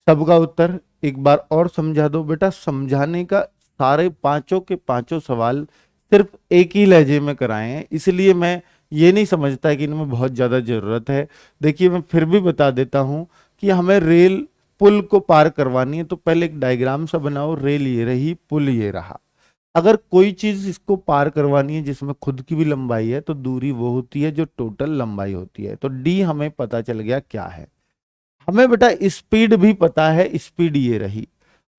सबका उत्तर एक बार और समझा दो बेटा। समझाने का सारे पांचों के पांचों सवाल सिर्फ एक ही लहजे में कराए हैं, इसलिए मैं ये नहीं समझता कि इनमें बहुत ज्यादा जरूरत है। देखिए मैं फिर भी बता देता हूं कि हमें रेल पुल को पार करवानी है, तो पहले एक डायग्राम सा बनाओ, रेल ये रही, पुल ये रहा। अगर कोई चीज इसको पार करवानी है जिसमें खुद की भी लंबाई है, तो दूरी वो होती है जो टोटल लंबाई होती है। तो डी हमें पता चल गया क्या है। हमें बेटा स्पीड भी पता है, स्पीड ये रही।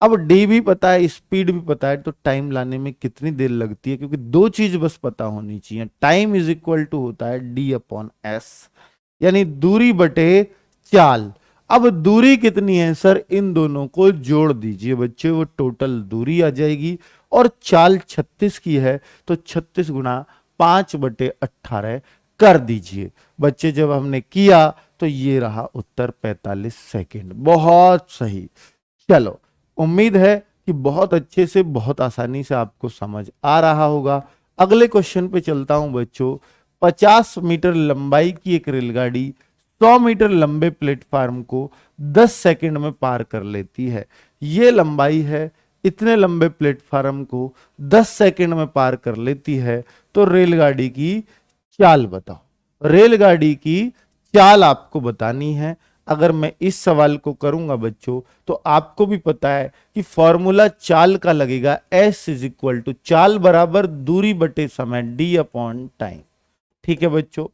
अब डी भी पता है, स्पीड भी पता है, तो टाइम लाने में कितनी देर लगती है, क्योंकि दो चीज बस पता होनी चाहिए। टाइम इज इक्वल टू होता है डी अपॉन एस, यानी दूरी बटे चाल। अब दूरी कितनी है सर, इन दोनों को जोड़ दीजिए बच्चे, वो टोटल दूरी आ जाएगी। और चाल 36 की है, तो 36 गुणा 5/18 कर दीजिए बच्चे। जब हमने किया तो ये रहा उत्तर 45 सेकेंड। बहुत सही। चलो, उम्मीद है कि बहुत अच्छे से, बहुत आसानी से आपको समझ आ रहा होगा। अगले क्वेश्चन पे चलता हूं बच्चों। 50 मीटर लंबाई की एक रेलगाड़ी 100 मीटर लंबे प्लेटफार्म को 10 सेकंड में पार कर लेती है। ये लंबाई है, इतने लंबे प्लेटफार्म को 10 सेकंड में पार कर लेती है, तो रेलगाड़ी की चाल बताओ। रेलगाड़ी की चाल आपको बतानी है। अगर मैं इस सवाल को करूंगा बच्चों, तो आपको भी पता है कि फॉर्मूला चाल का लगेगा, एस इज इक्वल टू चाल बराबर दूरी बटे समय, डी अपॉन टाइम। ठीक है बच्चों,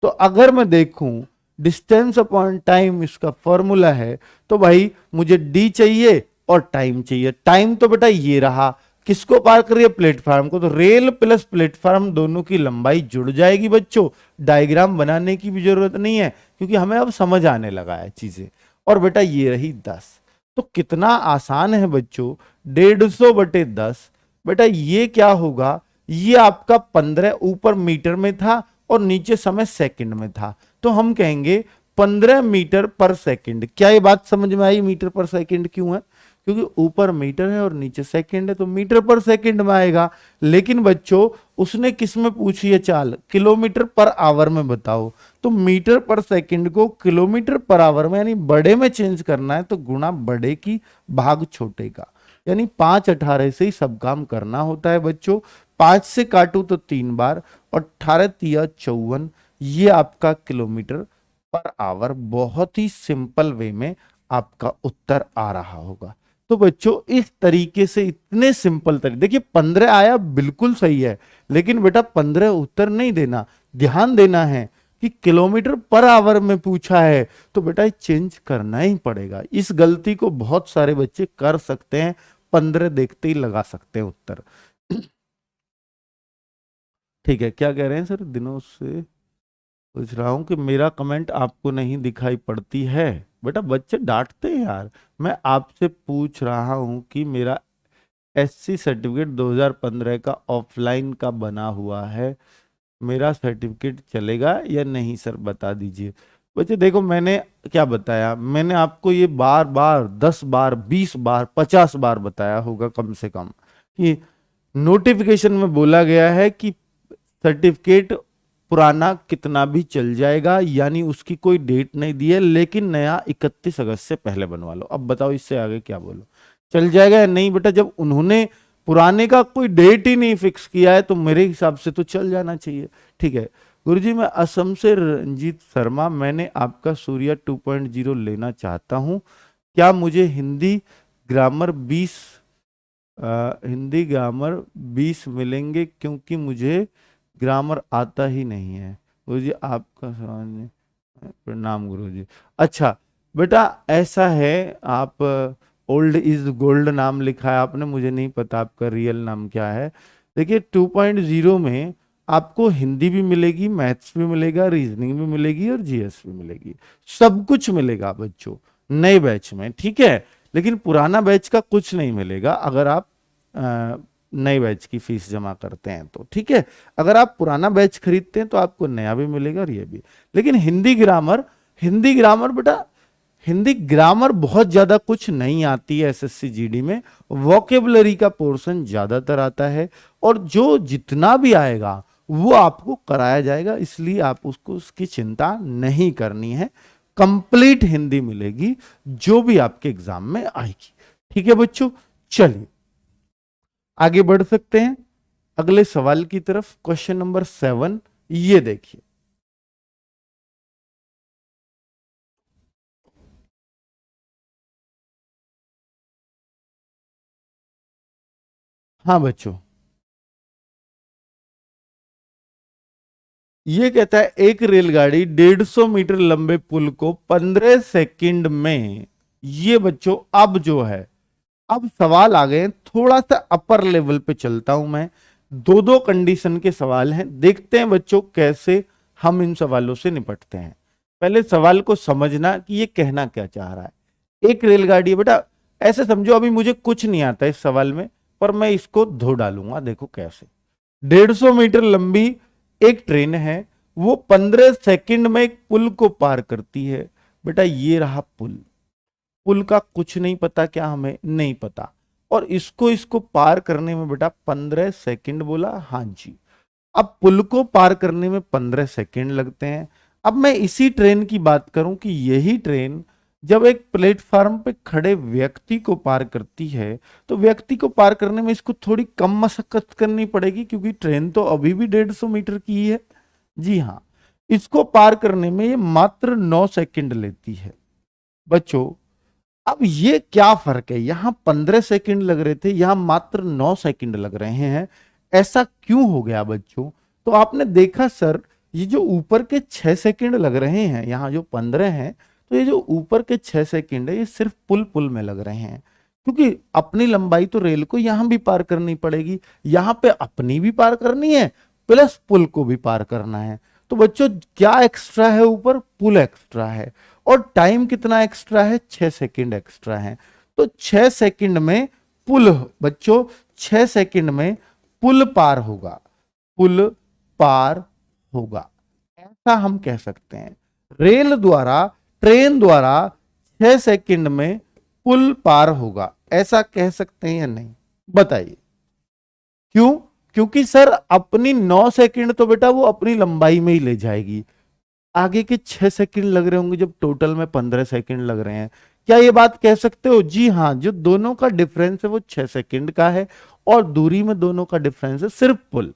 तो अगर मैं देखूं डिस्टेंस अपॉन टाइम इसका फॉर्मूला है, तो भाई मुझे डी चाहिए और टाइम चाहिए। टाइम तो बेटा ये रहा, किसको पार कर रही है, प्लेटफार्म को, तो रेल प्लस प्लेटफार्म दोनों की लंबाई जुड़ जाएगी बच्चों। डायग्राम बनाने की भी जरूरत नहीं है, क्योंकि हमें अब समझ आने लगा है चीजें। और बेटा ये रही 10, तो कितना आसान है बच्चों, 150/10। बेटा ये क्या होगा, ये आपका 15 ऊपर मीटर में था और नीचे समय सेकंड में था, तो हम कहेंगे 15 मीटर पर सेकंड। क्या ये बात समझ में आई, मीटर पर सेकंड क्यों है, क्योंकि ऊपर मीटर है और नीचे सेकंड है, तो मीटर पर सेकंड में आएगा। लेकिन बच्चों उसने किस में पूछी है चाल, किलोमीटर पर आवर में बताओ। तो मीटर पर सेकंड को किलोमीटर पर आवर में, यानी बड़े में चेंज करना है, तो गुणा बड़े की भाग छोटे का, यानी 5/18 से ही सब काम करना होता है बच्चों। 5 से काटू तो 3 बार, और 18×3 = 54, ये आपका किलोमीटर पर आवर। बहुत ही सिंपल वे में आपका उत्तर आ रहा होगा। तो बच्चों इस तरीके से, इतने सिंपल तरीके, देखिए 15 आया बिल्कुल सही है, लेकिन बेटा 15 उत्तर नहीं देना, ध्यान देना है कि किलोमीटर पर आवर में पूछा है, तो बेटा चेंज करना ही पड़ेगा। इस गलती को बहुत सारे बच्चे कर सकते हैं, 15 देखते ही लगा सकते हैं उत्तर। ठीक है, क्या कह रहे हैं सर, दिनों से पूछ रहा हूं कि मेरा कमेंट आपको नहीं दिखाई पड़ती है। बेटा बच्चे डांटते हैं यार। मैं आपसे पूछ रहा हूं कि मेरा एससी सर्टिफिकेट 2015 का ऑफलाइन का बना हुआ है, मेरा सर्टिफिकेट चलेगा या नहीं सर, बता दीजिए। बच्चे देखो, मैंने क्या बताया, मैंने आपको ये बार बार 10 बार 20 बार 50 बार बताया होगा कम से कम, कि नोटिफिकेशन में बोला गया है कि सर्टिफिकेट पुराना कितना भी चल जाएगा, यानी उसकी कोई डेट नहीं दी है, लेकिन नया 31 अगस्त से पहले बनवा लो। अब बताओ इससे आगे क्या बोलो, चल जाएगा या नहीं बेटा। जब उन्होंने पुराने का कोई डेट ही नहीं फिक्स किया है, तो मेरे हिसाब से तो चल जाना चाहिए। ठीक है गुरुजी, मैं असम से रंजीत शर्मा, मैंने आपका सूर्या 2.0 लेना चाहता हूं। क्या मुझे हिंदी ग्रामर 20 मिलेंगे, क्योंकि मुझे ग्रामर आता ही नहीं है। गुरुजी आपका सवाल नहीं, प्रणाम गुरुजी। अच्छा बेटा ऐसा है, आप ओल्ड इज गोल्ड नाम लिखा है आपने, मुझे नहीं पता आपका रियल नाम क्या है। देखिए 2.0 में आपको हिंदी भी मिलेगी, मैथ्स भी मिलेगा, रीजनिंग भी मिलेगी और जीएस भी मिलेगी, सब कुछ मिलेगा बच्चों नए बैच में, ठीक है। लेकिन पुराना बैच का कुछ नहीं मिलेगा अगर आप नए बैच की फीस जमा करते हैं तो, ठीक है। अगर आप पुराना बैच खरीदते हैं तो आपको नया भी मिलेगा और ये भी। लेकिन हिंदी ग्रामर बेटा, हिंदी ग्रामर बहुत ज्यादा कुछ नहीं आती है एसएससी जीडी में, वोकेबलरी का पोर्शन ज्यादातर आता है और जो जितना भी आएगा वो आपको कराया जाएगा, इसलिए आप उसको उसकी चिंता नहीं करनी है। कंप्लीट हिंदी मिलेगी जो भी आपके एग्जाम में आएगी, ठीक है बच्चों। चलिए आगे बढ़ सकते हैं अगले सवाल की तरफ। क्वेश्चन नंबर 7 ये देखिए। हाँ बच्चों, ये कहता है एक रेलगाड़ी 150 मीटर लंबे पुल को 15 सेकंड में, ये बच्चों अब जो है, अब सवाल आ गए, थोड़ा सा अपर लेवल पे चलता हूं मैं। दो दो कंडीशन के सवाल हैं, देखते हैं बच्चों कैसे हम इन सवालों से निपटते हैं। पहले सवाल को समझना कि ये कहना क्या चाह रहा है। एक रेलगाड़ी है बेटा, ऐसे समझो अभी मुझे कुछ नहीं आता इस सवाल में, पर मैं इसको धो डालूंगा, देखो कैसे। 150 मीटर लंबी एक ट्रेन है, वो 15 सेकंड में एक पुल को पार करती है। बेटा ये रहा पुल, पुल का कुछ नहीं पता, क्या हमें नहीं पता, और इसको इसको पार करने में बेटा 15 सेकंड बोला, हाँ जी। अब पुल को पार करने में 15 सेकंड लगते हैं। अब मैं इसी ट्रेन की बात करूं कि यही ट्रेन जब एक प्लेटफार्म पे खड़े व्यक्ति को पार करती है, तो व्यक्ति को पार करने में इसको थोड़ी कम मशक्कत करनी पड़ेगी, क्योंकि ट्रेन तो अभी भी 150 मीटर की ही है। जी हाँ, इसको पार करने में ये मात्र 9 सेकंड लेती है बच्चों। अब ये क्या फर्क है, यहां 15 सेकंड लग रहे थे, यहां मात्र 9 सेकंड लग रहे हैं, ऐसा क्यों हो गया बच्चों? तो आपने देखा सर, ये जो ऊपर के 6 सेकंड लग रहे हैं, यहां जो 15 हैं, तो ये जो ऊपर के 6 सेकंड है ये सिर्फ पुल पुल में लग रहे हैं, क्योंकि अपनी लंबाई तो रेल को यहां भी पार करनी पड़ेगी, यहां पे अपनी भी पार करनी है प्लस पुल को भी पार करना है। तो बच्चों क्या एक्स्ट्रा है, ऊपर पुल एक्स्ट्रा है, और टाइम कितना एक्स्ट्रा है, 6 सेकंड एक्स्ट्रा है। तो 6 सेकंड में पुल, बच्चों 6 सेकंड में पुल पार होगा, पुल पार होगा, ऐसा हम कह सकते हैं। रेल द्वारा, ट्रेन द्वारा 6 सेकंड में पुल पार होगा, ऐसा कह सकते हैं या नहीं, बताइए क्यों? क्योंकि सर अपनी 9 सेकंड तो बेटा वो अपनी लंबाई में ही ले जाएगी, आगे के 6 सेकंड लग रहे होंगे, जब टोटल में 15 सेकंड लग रहे हैं। क्या ये बात कह सकते हो? जी हाँ, जो दोनों का डिफरेंस है वो 6 सेकंड का है, और दूरी में दोनों का डिफरेंस है सिर्फ पुल।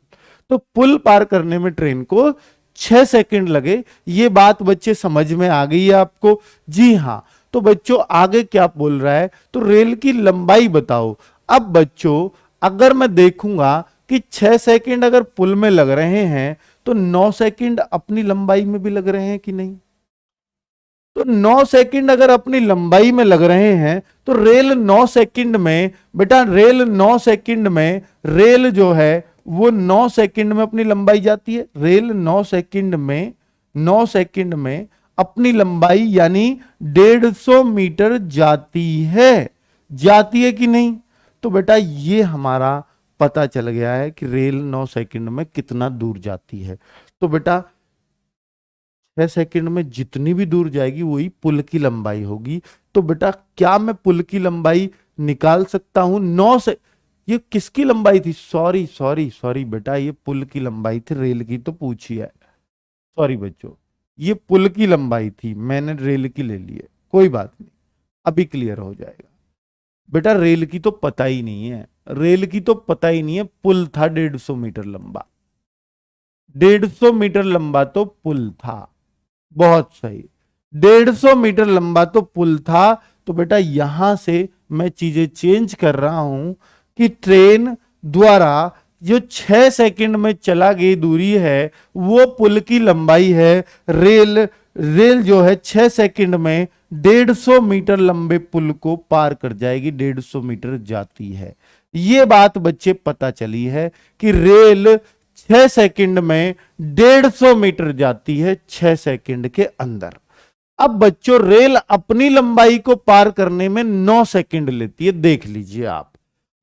तो पुल पार करने में ट्रेन को 6 सेकंड लगे, ये बात बच्चे समझ में आ गई है आपको? जी हाँ। तो बच्चों आगे क्या बोल रहा है, तो रेल की लंबाई बताओ। अब बच्चों अगर मैं देखूंगा कि 6 सेकंड अगर पुल में लग रहे हैं, तो 9 सेकंड अपनी लंबाई में भी लग रहे हैं कि नहीं? तो 9 सेकंड अगर अपनी लंबाई में लग रहे हैं, तो रेल 9 सेकंड में, बेटा रेल 9 सेकंड में, रेल जो है वो 9 सेकंड में अपनी लंबाई जाती है। रेल 9 सेकंड में, 9 सेकंड में अपनी लंबाई यानी 150 मीटर जाती है कि नहीं? तो बेटा ये हमारा पता चल गया है कि रेल 9 सेकंड में कितना दूर जाती है। तो बेटा 6 सेकंड में जितनी भी दूर जाएगी वही पुल की लंबाई होगी। तो बेटा क्या मैं पुल की लंबाई निकाल सकता हूं? 9 से, ये किसकी लंबाई थी? सॉरी सॉरी सॉरी बेटा, ये पुल की लंबाई थी, रेल की तो पूछी है। सॉरी बच्चों, ये पुल की लंबाई थी, मैंने रेल की ले ली है, कोई बात नहीं, अभी क्लियर हो जाएगा। बेटा रेल की तो पता ही नहीं है, रेल की तो पता ही नहीं है, पुल था 150 मीटर लंबा, 150 मीटर लंबा तो पुल था। बहुत सही, 150 मीटर लंबा तो पुल था। तो बेटा यहां से मैं चीजें चेंज कर रहा हूं कि ट्रेन द्वारा जो 6 सेकंड में चला गई दूरी है वो पुल की लंबाई है, रेल रेल जो है 6 सेकंड में 150 मीटर लंबे पुल को पार कर जाएगी, 150 मीटर जाती है। ये बात बच्चे पता चली है कि रेल 6 सेकंड में 150 मीटर जाती है 6 सेकंड के अंदर। अब बच्चों रेल अपनी लंबाई को पार करने में 9 सेकंड लेती है। देख लीजिए आप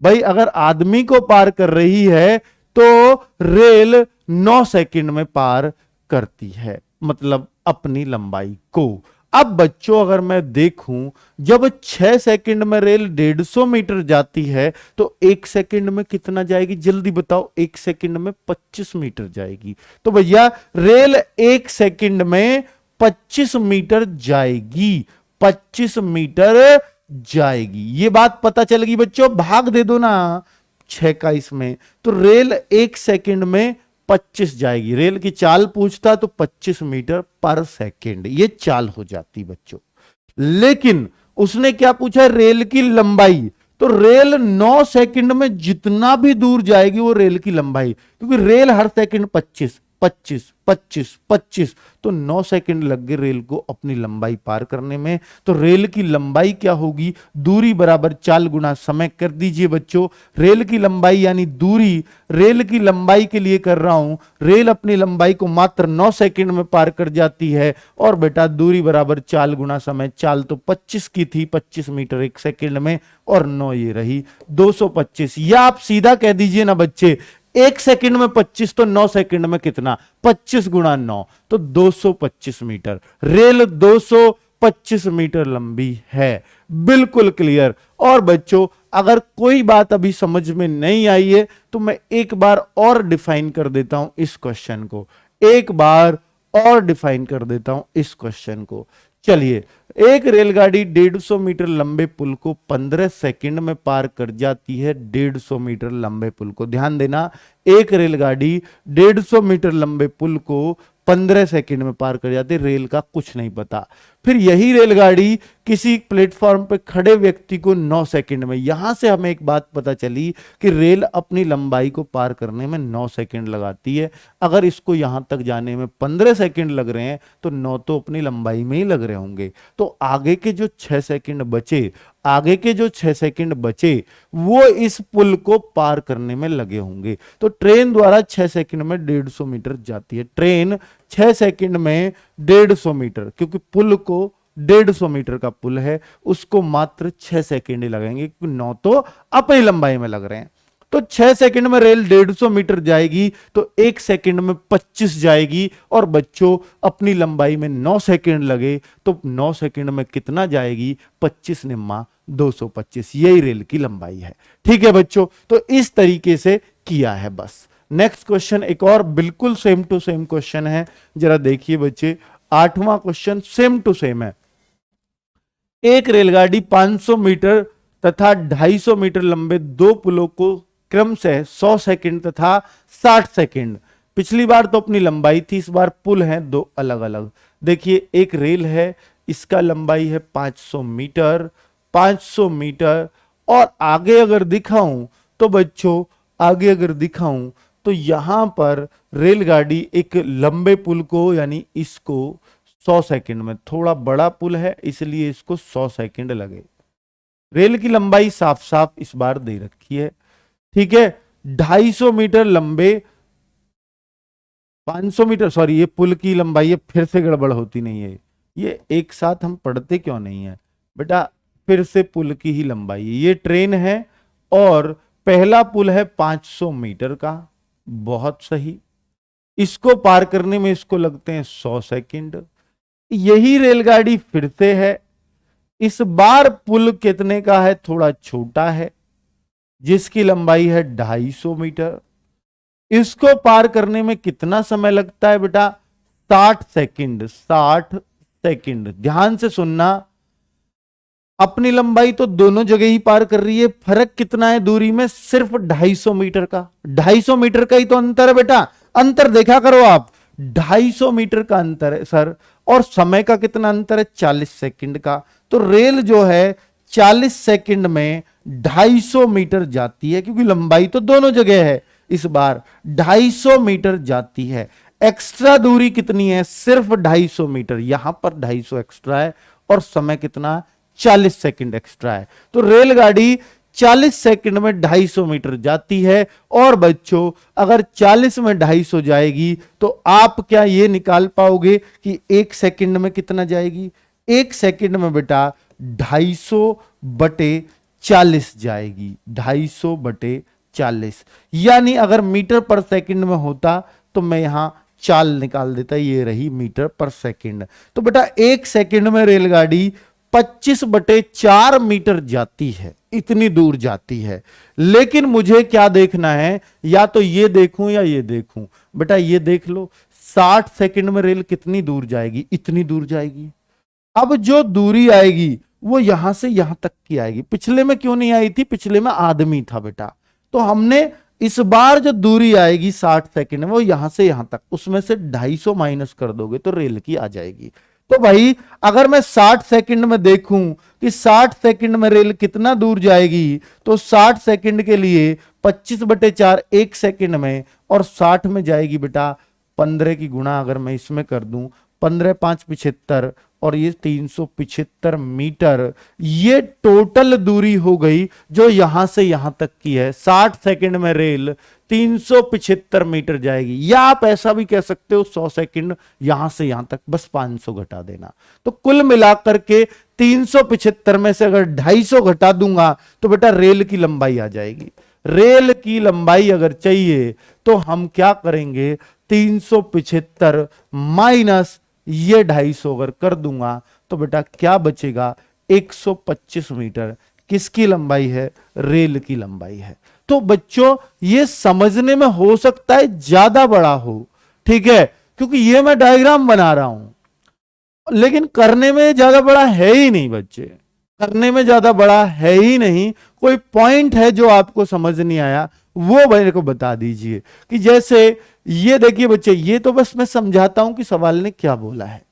भाई, अगर आदमी को पार कर रही है तो रेल 9 सेकंड में पार करती है, मतलब अपनी लंबाई को। अब बच्चों अगर मैं देखूं, जब 6 सेकंड में रेल 150 मीटर जाती है तो 1 सेकंड में कितना जाएगी, जल्दी बताओ। 1 सेकंड में 25 मीटर जाएगी। तो भैया रेल 1 सेकंड में 25 मीटर जाएगी, 25 मीटर जाएगी। ये बात पता चल गई बच्चों। भाग दे दो ना 6 का इसमें, तो रेल 1 सेकंड में 25 जाएगी। रेल की चाल पूछता तो 25 मीटर पर सेकंड ये चाल हो जाती बच्चों। लेकिन उसने क्या पूछा, रेल की लंबाई। तो रेल 9 सेकंड में जितना भी दूर जाएगी वो रेल की लंबाई, क्योंकि रेल हर सेकंड 25 25 25 25, तो 9 सेकंड लग गए रेल को अपनी लंबाई पार करने में। तो रेल की लंबाई क्या होगी, दूरी बराबर चाल गुना समय। कर दीजिए बच्चों, रेल की लंबाई यानी दूरी, रेल की लंबाई के लिए कर रहा हूं। रेल अपनी लंबाई को मात्र 9 सेकंड में पार कर जाती है, और बेटा दूरी बराबर चाल गुना समय। चाल तो 25 की थी, 25 मीटर 1 सेकंड में, और 9 ये रही 225। या आप सीधा कह दीजिए ना बच्चे, 1 सेकंड में 25 तो 9 सेकंड में कितना, 25 गुणा 9 तो 225 मीटर। रेल 225 मीटर लंबी है। बिल्कुल क्लियर। और बच्चों अगर कोई बात अभी समझ में नहीं आई है तो मैं एक बार और डिफाइन कर देता हूं इस क्वेश्चन को, एक बार और डिफाइन कर देता हूं इस क्वेश्चन को। चलिए, एक रेलगाड़ी 150 मीटर लंबे पुल को 15 सेकंड में पार कर जाती है। 150 मीटर लंबे पुल को, ध्यान देना, एक रेलगाड़ी 150 मीटर लंबे पुल को 15 सेकंड में पार कर जाती है। रेल का कुछ नहीं पता। फिर यही रेलगाड़ी किसी प्लेटफॉर्म पर खड़े व्यक्ति को 9 सेकंड में। यहां से हमें एक बात पता चली कि रेल अपनी लंबाई को पार करने में 9 सेकंड लगाती है। अगर इसको यहां तक जाने में 15 सेकंड लग रहे हैं तो 9 तो अपनी लंबाई में ही लग रहे होंगे। तो आगे के जो 6 सेकंड बचे, आगे के जो 6 सेकंड बचे वो इस पुल को पार करने में लगे होंगे। तो ट्रेन द्वारा 6 सेकंड में 150 मीटर जाती है। ट्रेन 6 सेकंड में 150 मीटर, क्योंकि पुल को 150 मीटर का पुल है, उसको मात्र 6 सेकंड ही लगेंगे, क्योंकि 9 तो अपनी लंबाई में लग रहे हैं। तो 6 सेकंड में रेल 150 मीटर जाएगी तो 1 सेकंड में 25 जाएगी। और बच्चों अपनी लंबाई में 9 सेकंड लगे तो 9 सेकंड में कितना जाएगी, 25 निम्मा 225। यही रेल की लंबाई है। ठीक है बच्चों, तो इस तरीके से किया है। बस नेक्स्ट क्वेश्चन एक और बिल्कुल सेम टू सेम क्वेश्चन है, जरा देखिए बच्चे। 8वां क्वेश्चन सेम टू सेम है। एक रेलगाड़ी 500 मीटर तथा 250 मीटर लंबे दो पुलों को क्रमशः 100 सेकंड तथा 60 सेकंड, पिछली बार तो अपनी लंबाई थी, इस बार पुल है दो अलग अलग। देखिए एक रेल है, इसका लंबाई है 500 मीटर, 500 मीटर। और आगे अगर दिखाऊं तो बच्चों, आगे अगर दिखाऊं तो यहां पर रेलगाड़ी एक लंबे पुल को यानी इसको 100 सेकंड में, थोड़ा बड़ा पुल है इसलिए इसको 100 सेकंड लगे। रेल की लंबाई साफ साफ इस बार दे रखी है। ठीक है, 250 मीटर लंबे, 500 मीटर, सॉरी ये पुल की लंबाई है, फिर से गड़बड़ होती नहीं है, ये एक साथ हम पढ़ते क्यों नहीं है बेटा, फिर से पुल की ही लंबाई है। ये ट्रेन है और पहला पुल है 500 मीटर का, बहुत सही। इसको पार करने में इसको लगते हैं 100 सेकंड। यही रेलगाड़ी फिर से है, इस बार पुल कितने का है, थोड़ा छोटा है, जिसकी लंबाई है 250 मीटर। इसको पार करने में कितना समय लगता है बेटा, 60 सेकंड, 60 सेकंड। ध्यान से सुनना, अपनी लंबाई तो दोनों जगह ही पार कर रही है, फर्क कितना है दूरी में, सिर्फ 250 मीटर का। 250 मीटर का ही तो अंतर है बेटा, अंतर देखा करो आप, 250 मीटर का अंतर है सर। और समय का कितना अंतर है, 40 सेकंड का। तो रेल जो है 40 सेकंड में 250 मीटर जाती है, क्योंकि लंबाई तो दोनों जगह है, इस बार 250 मीटर जाती है। एक्स्ट्रा दूरी कितनी है, सिर्फ 250 मीटर, यहां पर 250 एक्स्ट्रा है और समय कितना, 40 सेकंड एक्स्ट्रा है। तो रेलगाड़ी 40 सेकंड में 250 मीटर जाती है। और बच्चों अगर 40 में 250 जाएगी तो आप क्या ये निकाल पाओगे कि 1 सेकंड में कितना जाएगी, 1 सेकंड में बेटा 250 बटे 40 जाएगी, 250 बटे 40। यानी अगर मीटर पर सेकंड में होता तो मैं यहां चाल निकाल देता, ये रही मीटर पर सेकंड। तो बेटा 1 सेकंड में रेलगाड़ी 25/4 मीटर जाती है, इतनी दूर जाती है। लेकिन मुझे क्या देखना है, या तो ये देखूं या ये देखूं। बेटा ये देख लो 60 सेकंड में रेल कितनी दूर जाएगी, इतनी दूर जाएगी। अब जो दूरी आएगी वो यहां से यहां तक की आएगी। पिछले में क्यों नहीं आई थी, पिछले में आदमी था बेटा। तो हमने इस बार जो दूरी आएगी 60 सेकंड में वो यहां से यहां तक, उसमें से 250 माइनस कर दोगे तो रेल की आ जाएगी। तो भाई अगर मैं 60 सेकंड में देखूं कि 60 सेकंड में रेल कितना दूर जाएगी, तो 60 सेकंड के लिए 25/4 1 सेकंड में, और 60 में जाएगी बेटा 15 की गुणा अगर मैं इसमें कर दूं, 15 5 75 और ये 375 मीटर, ये टोटल दूरी हो गई जो यहां से यहां तक की है। 60 सेकंड में रेल 375 मीटर जाएगी, या आप ऐसा भी कह सकते हो 100 सेकंड यहां से यहां तक, बस 500 घटा देना। तो कुल मिलाकर के 375 में से अगर 250 घटा दूंगा तो बेटा रेल की लंबाई आ जाएगी। रेल की लंबाई अगर चाहिए तो हम क्या करेंगे, 375 माइनस ये 250 अगर कर दूंगा तो बेटा क्या बचेगा, 125 मीटर। किसकी लंबाई है, रेल की लंबाई है। तो बच्चों ये समझने में हो सकता है ज्यादा बड़ा हो, ठीक है, क्योंकि ये मैं डायग्राम बना रहा हूं, लेकिन करने में ज्यादा बड़ा है ही नहीं बच्चे, करने में ज्यादा बड़ा है ही नहीं। कोई पॉइंट है जो आपको समझ नहीं आया वो मेरे को बता दीजिए। कि जैसे ये देखिए बच्चे, ये तो बस मैं समझाता हूं कि सवाल ने क्या बोला है,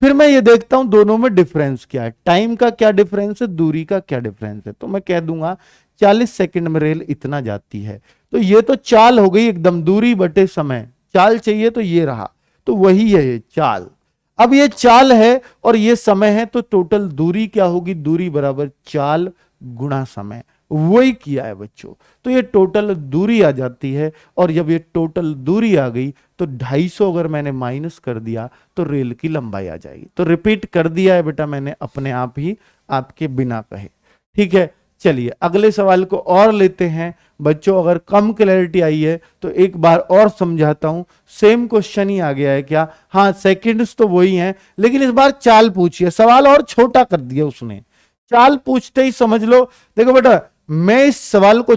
फिर मैं ये देखता हूं दोनों में डिफरेंस क्या है, टाइम का क्या डिफरेंस है, दूरी का क्या डिफरेंस है। तो मैं कह दूंगा 40 सेकंड में रेल इतना जाती है, तो ये तो चाल हो गई एकदम, दूरी बटे समय, चाल चाहिए तो ये रहा, तो वही है ये चाल। अब ये चाल है और ये समय है, तो टोटल दूरी क्या होगी, दूरी बराबर चाल गुणा समय, वही किया है बच्चों। तो ये टोटल दूरी आ जाती है, और जब ये टोटल दूरी आ गई तो 250 अगर मैंने माइनस कर दिया तो रेल की लंबाई आ जाएगी। तो रिपीट कर दिया है बेटा मैंने अपने आप ही, आपके बिना कहे, ठीक है। चलिए अगले सवाल को और लेते हैं बच्चों। अगर कम क्लैरिटी आई है तो एक बार और समझाता हूं। सेम क्वेश्चन ही आ गया है क्या, हाँ सेकंड्स तो वही हैं, लेकिन इस बार चाल पूछी है, सवाल और छोटा कर दिया उसने। चाल पूछते ही समझ लो, देखो बेटा मैं इस सवाल को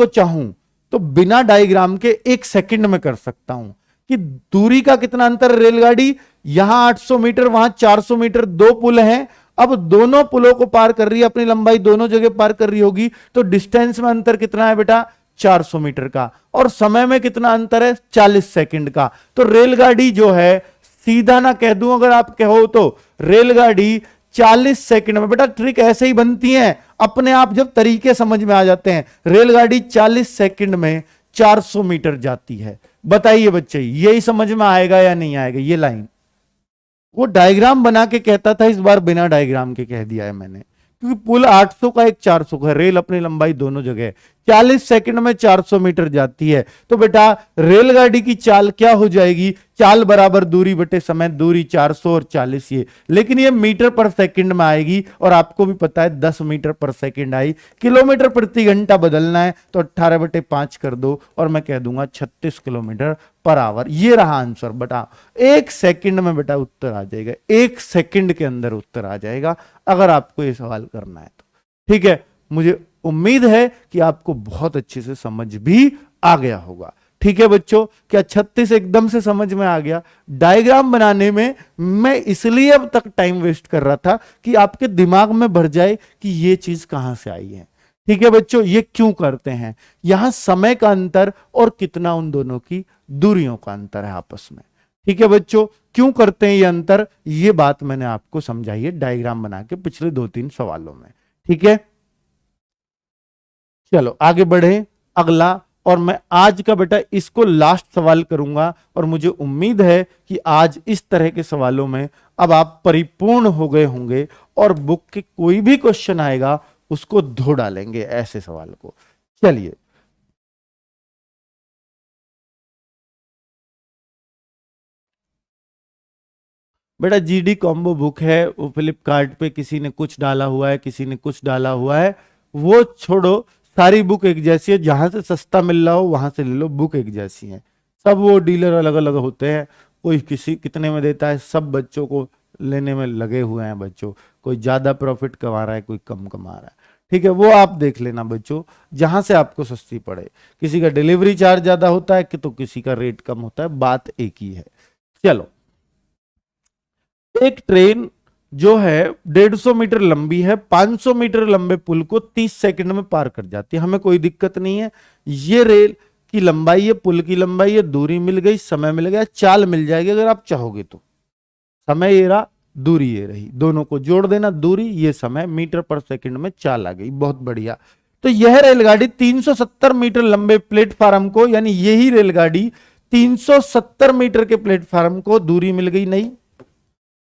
चाहूं तो बिना डायग्राम के 1 सेकंड में कर सकता हूं कि दूरी का कितना अंतर है, रेलगाड़ी यहां 800 मीटर वहां 400 मीटर, 2 पुल हैं, अब दोनों पुलों को पार कर रही है, अपनी लंबाई दोनों जगह पार कर रही होगी, तो डिस्टेंस में अंतर कितना है बेटा, 400 मीटर का, और समय में कितना अंतर है, 40 सेकंड का। तो रेलगाड़ी जो है, सीधा ना कह दूं अगर आप कहो तो, रेलगाड़ी 40 सेकंड में, बेटा ट्रिक ऐसे ही बनती है अपने आप जब तरीके समझ में आ जाते हैं। रेलगाड़ी 40 सेकंड में 400 मीटर जाती है। बताइए बच्चे यही समझ में आएगा या नहीं आएगा, ये लाइन वो डायग्राम बना के कहता था, इस बार बिना डायग्राम के कह दिया है मैंने, क्योंकि पुल 800 का एक 400 का, रेल अपनी लंबाई दोनों जगह 40 सेकंड में 400 मीटर जाती है। तो बेटा रेलगाड़ी की चाल क्या हो जाएगी, चाल बराबर दूरी बटे समय, दूरी 400 और 40 ये, लेकिन ये मीटर पर सेकंड में आएगी, और आपको भी पता है 10 मीटर पर सेकंड आई, किलोमीटर प्रति घंटा बदलना है तो 18/5 कर दो, और मैं कह दूंगा 36 किलोमीटर पर आवर। ये रहा आंसर। बेटा 1 सेकंड में बेटा उत्तर आ जाएगा, 1 सेकंड के अंदर उत्तर आ जाएगा अगर आपको ये सवाल करना है तो, ठीक है। मुझे उम्मीद है कि आपको बहुत अच्छे से समझ भी आ गया होगा, ठीक है बच्चों। क्या 36 एकदम से समझ में आ गया? डायग्राम बनाने में मैं इसलिए अब तक टाइम वेस्ट कर रहा था कि आपके दिमाग में भर जाए कि ये चीज कहां से आई है, ठीक है बच्चों। ये क्यों करते हैं, यहां समय का अंतर और कितना उन दोनों की दूरियों का अंतर है आपस में, ठीक है बच्चों। क्यों करते हैं ये अंतर, ये बात मैंने आपको समझाई है डायग्राम बना के पिछले 2-3 सवालों में, ठीक है। चलो आगे बढ़े। अगला और मैं आज का बेटा इसको लास्ट सवाल करूंगा, और मुझे उम्मीद है कि आज इस तरह के सवालों में अब आप परिपूर्ण हो गए होंगे और बुक के कोई भी क्वेश्चन आएगा उसको धो डालेंगे ऐसे सवाल को। चलिए, बेटा जीडी कॉम्बो बुक है, वो फ्लिपकार्ट पे किसी ने कुछ डाला हुआ है, किसी ने कुछ डाला हुआ है, वो छोड़ो, सारी बुक एक जैसी है, जहां से सस्ता मिल रहा हो वहां से ले लो, बुक एक जैसी है। सब वो डीलर अलग अलग होते हैं, कोई किसी कितने में देता है, सब बच्चों को लेने में लगे हुए हैं बच्चों, कोई ज्यादा प्रॉफिट कमा रहा है, कोई कम कमा रहा है। ठीक है, वो आप देख लेना बच्चों, जहां से आपको सस्ती पड़े। किसी का डिलीवरी चार्ज ज्यादा होता है कि तो किसी का रेट कम होता है, बात एक ही है। चलो, एक ट्रेन जो है 150 मीटर लंबी है, 500 मीटर लंबे पुल को 30 सेकंड में पार कर जाती है, हमें कोई दिक्कत नहीं है। ये रेल की लंबाई है, पुल की लंबाई है, दूरी मिल गई, समय मिल गया, चाल मिल जाएगी अगर आप चाहोगे तो। समय ये रहा, दूरी ये रही, दोनों को जोड़ देना, दूरी ये समय, मीटर पर सेकंड में चाल आ गई, बहुत बढ़िया। तो यह रेलगाड़ी 370 मीटर लंबे प्लेटफार्म को, यानी यही रेलगाड़ी 370 मीटर के प्लेटफार्म को दूरी मिल गई नहीं,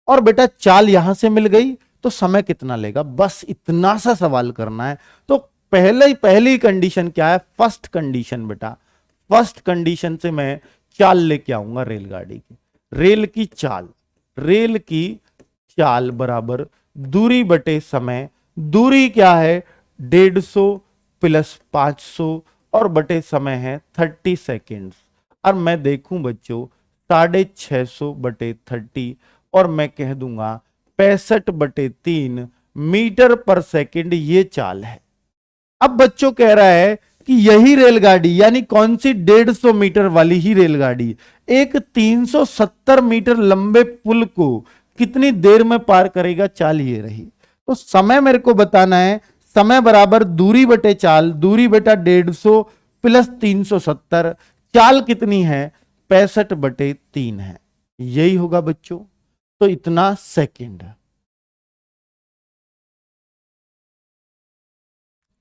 और बेटा चाल यहां से मिल गई, तो समय कितना लेगा, बस इतना सा सवाल करना है। तो पहली कंडीशन क्या है, फर्स्ट कंडीशन बेटा, फर्स्ट कंडीशन से मैं चाल लेके आऊंगा रेलगाड़ी की, रेल की चाल बराबर दूरी बटे समय। दूरी क्या है, 150 प्लस 500 और बटे समय है 30 सेकेंड्स। और मैं देखूं बच्चों 650 बटे 30, और मैं कह दूंगा 65/3 मीटर पर सेकंड ये चाल है। अब बच्चों कह रहा है कि यही रेलगाड़ी, यानी कौन सी, 150 मीटर वाली ही रेलगाड़ी एक 370 मीटर लंबे पुल को कितनी देर में पार करेगा, चाल ये रही। तो समय मेरे को बताना है, समय बराबर दूरी बटे चाल, दूरी बेटा 150 प्लस 370, चाल कितनी है, 65/3 है, यही होगा बच्चों। तो इतना सेकंड।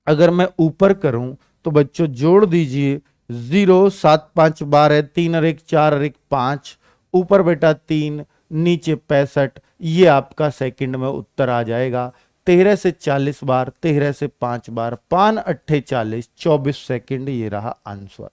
अगर मैं ऊपर करूं तो बच्चों जोड़ दीजिए, 0 7 5 12, 3 और 1 4 और 1 5, ऊपर बेटा 3, नीचे 65, ये आपका सेकंड में उत्तर आ जाएगा। 13 से 40 बार, 13 से 5 बार, 5 8 40, 24 सेकंड, ये रहा आंसर।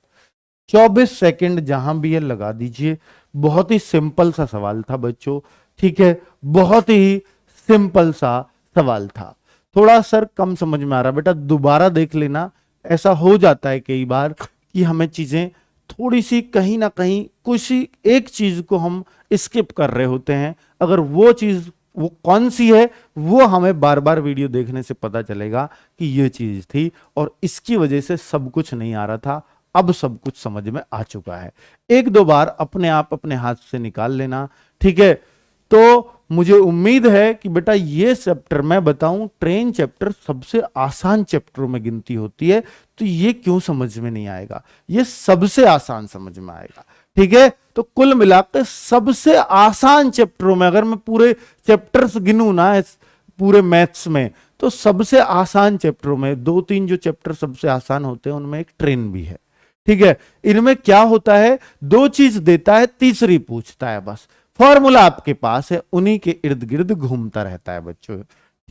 24 सेकंड जहां भी है लगा दीजिए। बहुत ही सिंपल सा सवाल था बच्चों, ठीक है, बहुत ही सिंपल सा सवाल था। थोड़ा सर कम समझ में आ रहा, बेटा दोबारा देख लेना। ऐसा हो जाता है कई बार कि हमें चीजें थोड़ी सी कहीं ना कहीं कुछ एक चीज को हम स्किप कर रहे होते हैं, अगर वो चीज वो कौन सी है वो हमें बार बार वीडियो देखने से पता चलेगा कि ये चीज थी, और इसकी वजह से सब कुछ नहीं आ रहा था, अब सब कुछ समझ में आ चुका है। एक दो बार अपने आप अपने हाथ से निकाल लेना, ठीक है। तो मुझे उम्मीद है कि बेटा ये चैप्टर, मैं बताऊं ट्रेन चैप्टर सबसे आसान चैप्टरों में गिनती होती है, तो ये क्यों समझ में नहीं आएगा, ये सबसे आसान समझ में आएगा, ठीक है। तो कुल मिलाकर सबसे आसान चैप्टरों में, अगर मैं पूरे चैप्टर्स गिनूं ना पूरे मैथ्स में, तो सबसे आसान चैप्टरों में 2-3 जो चैप्टर सबसे आसान होते हैं उनमें एक ट्रेन भी है, ठीक है। इनमें क्या होता है, 2 चीज देता है, तीसरी पूछता है, बस फॉर्मूला आपके पास है, उन्हीं के इर्द गिर्द घूमता रहता है बच्चों,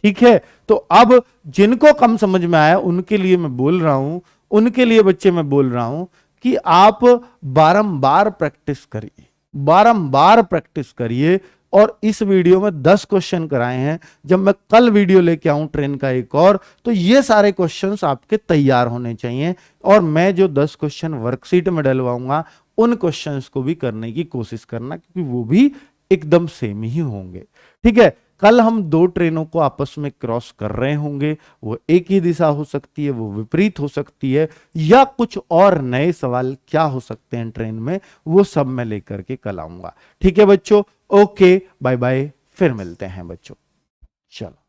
ठीक है। तो अब जिनको कम समझ में आया उनके लिए मैं बोल रहा हूं, उनके लिए बच्चे मैं बोल रहा हूं कि आप बारंबार प्रैक्टिस करिए, बारंबार प्रैक्टिस करिए। और इस वीडियो में 10 क्वेश्चन कराए हैं, जब मैं कल वीडियो लेके आऊं ट्रेन का एक और, तो ये सारे क्वेश्चंस आपके तैयार होने चाहिए, और मैं जो 10 क्वेश्चन वर्कशीट में डलवाऊंगा उन क्वेश्चंस को भी करने की कोशिश करना, क्योंकि वो भी एकदम सेम ही होंगे, ठीक है। कल हम 2 ट्रेनों को आपस में क्रॉस कर रहे होंगे, वो एक ही दिशा हो सकती है, वो विपरीत हो सकती है, या कुछ और नए सवाल क्या हो सकते हैं ट्रेन में, वो सब मैं लेकर के कल आऊंगा, ठीक है बच्चों। ओके, बाय बाय, फिर मिलते हैं बच्चों, चलो।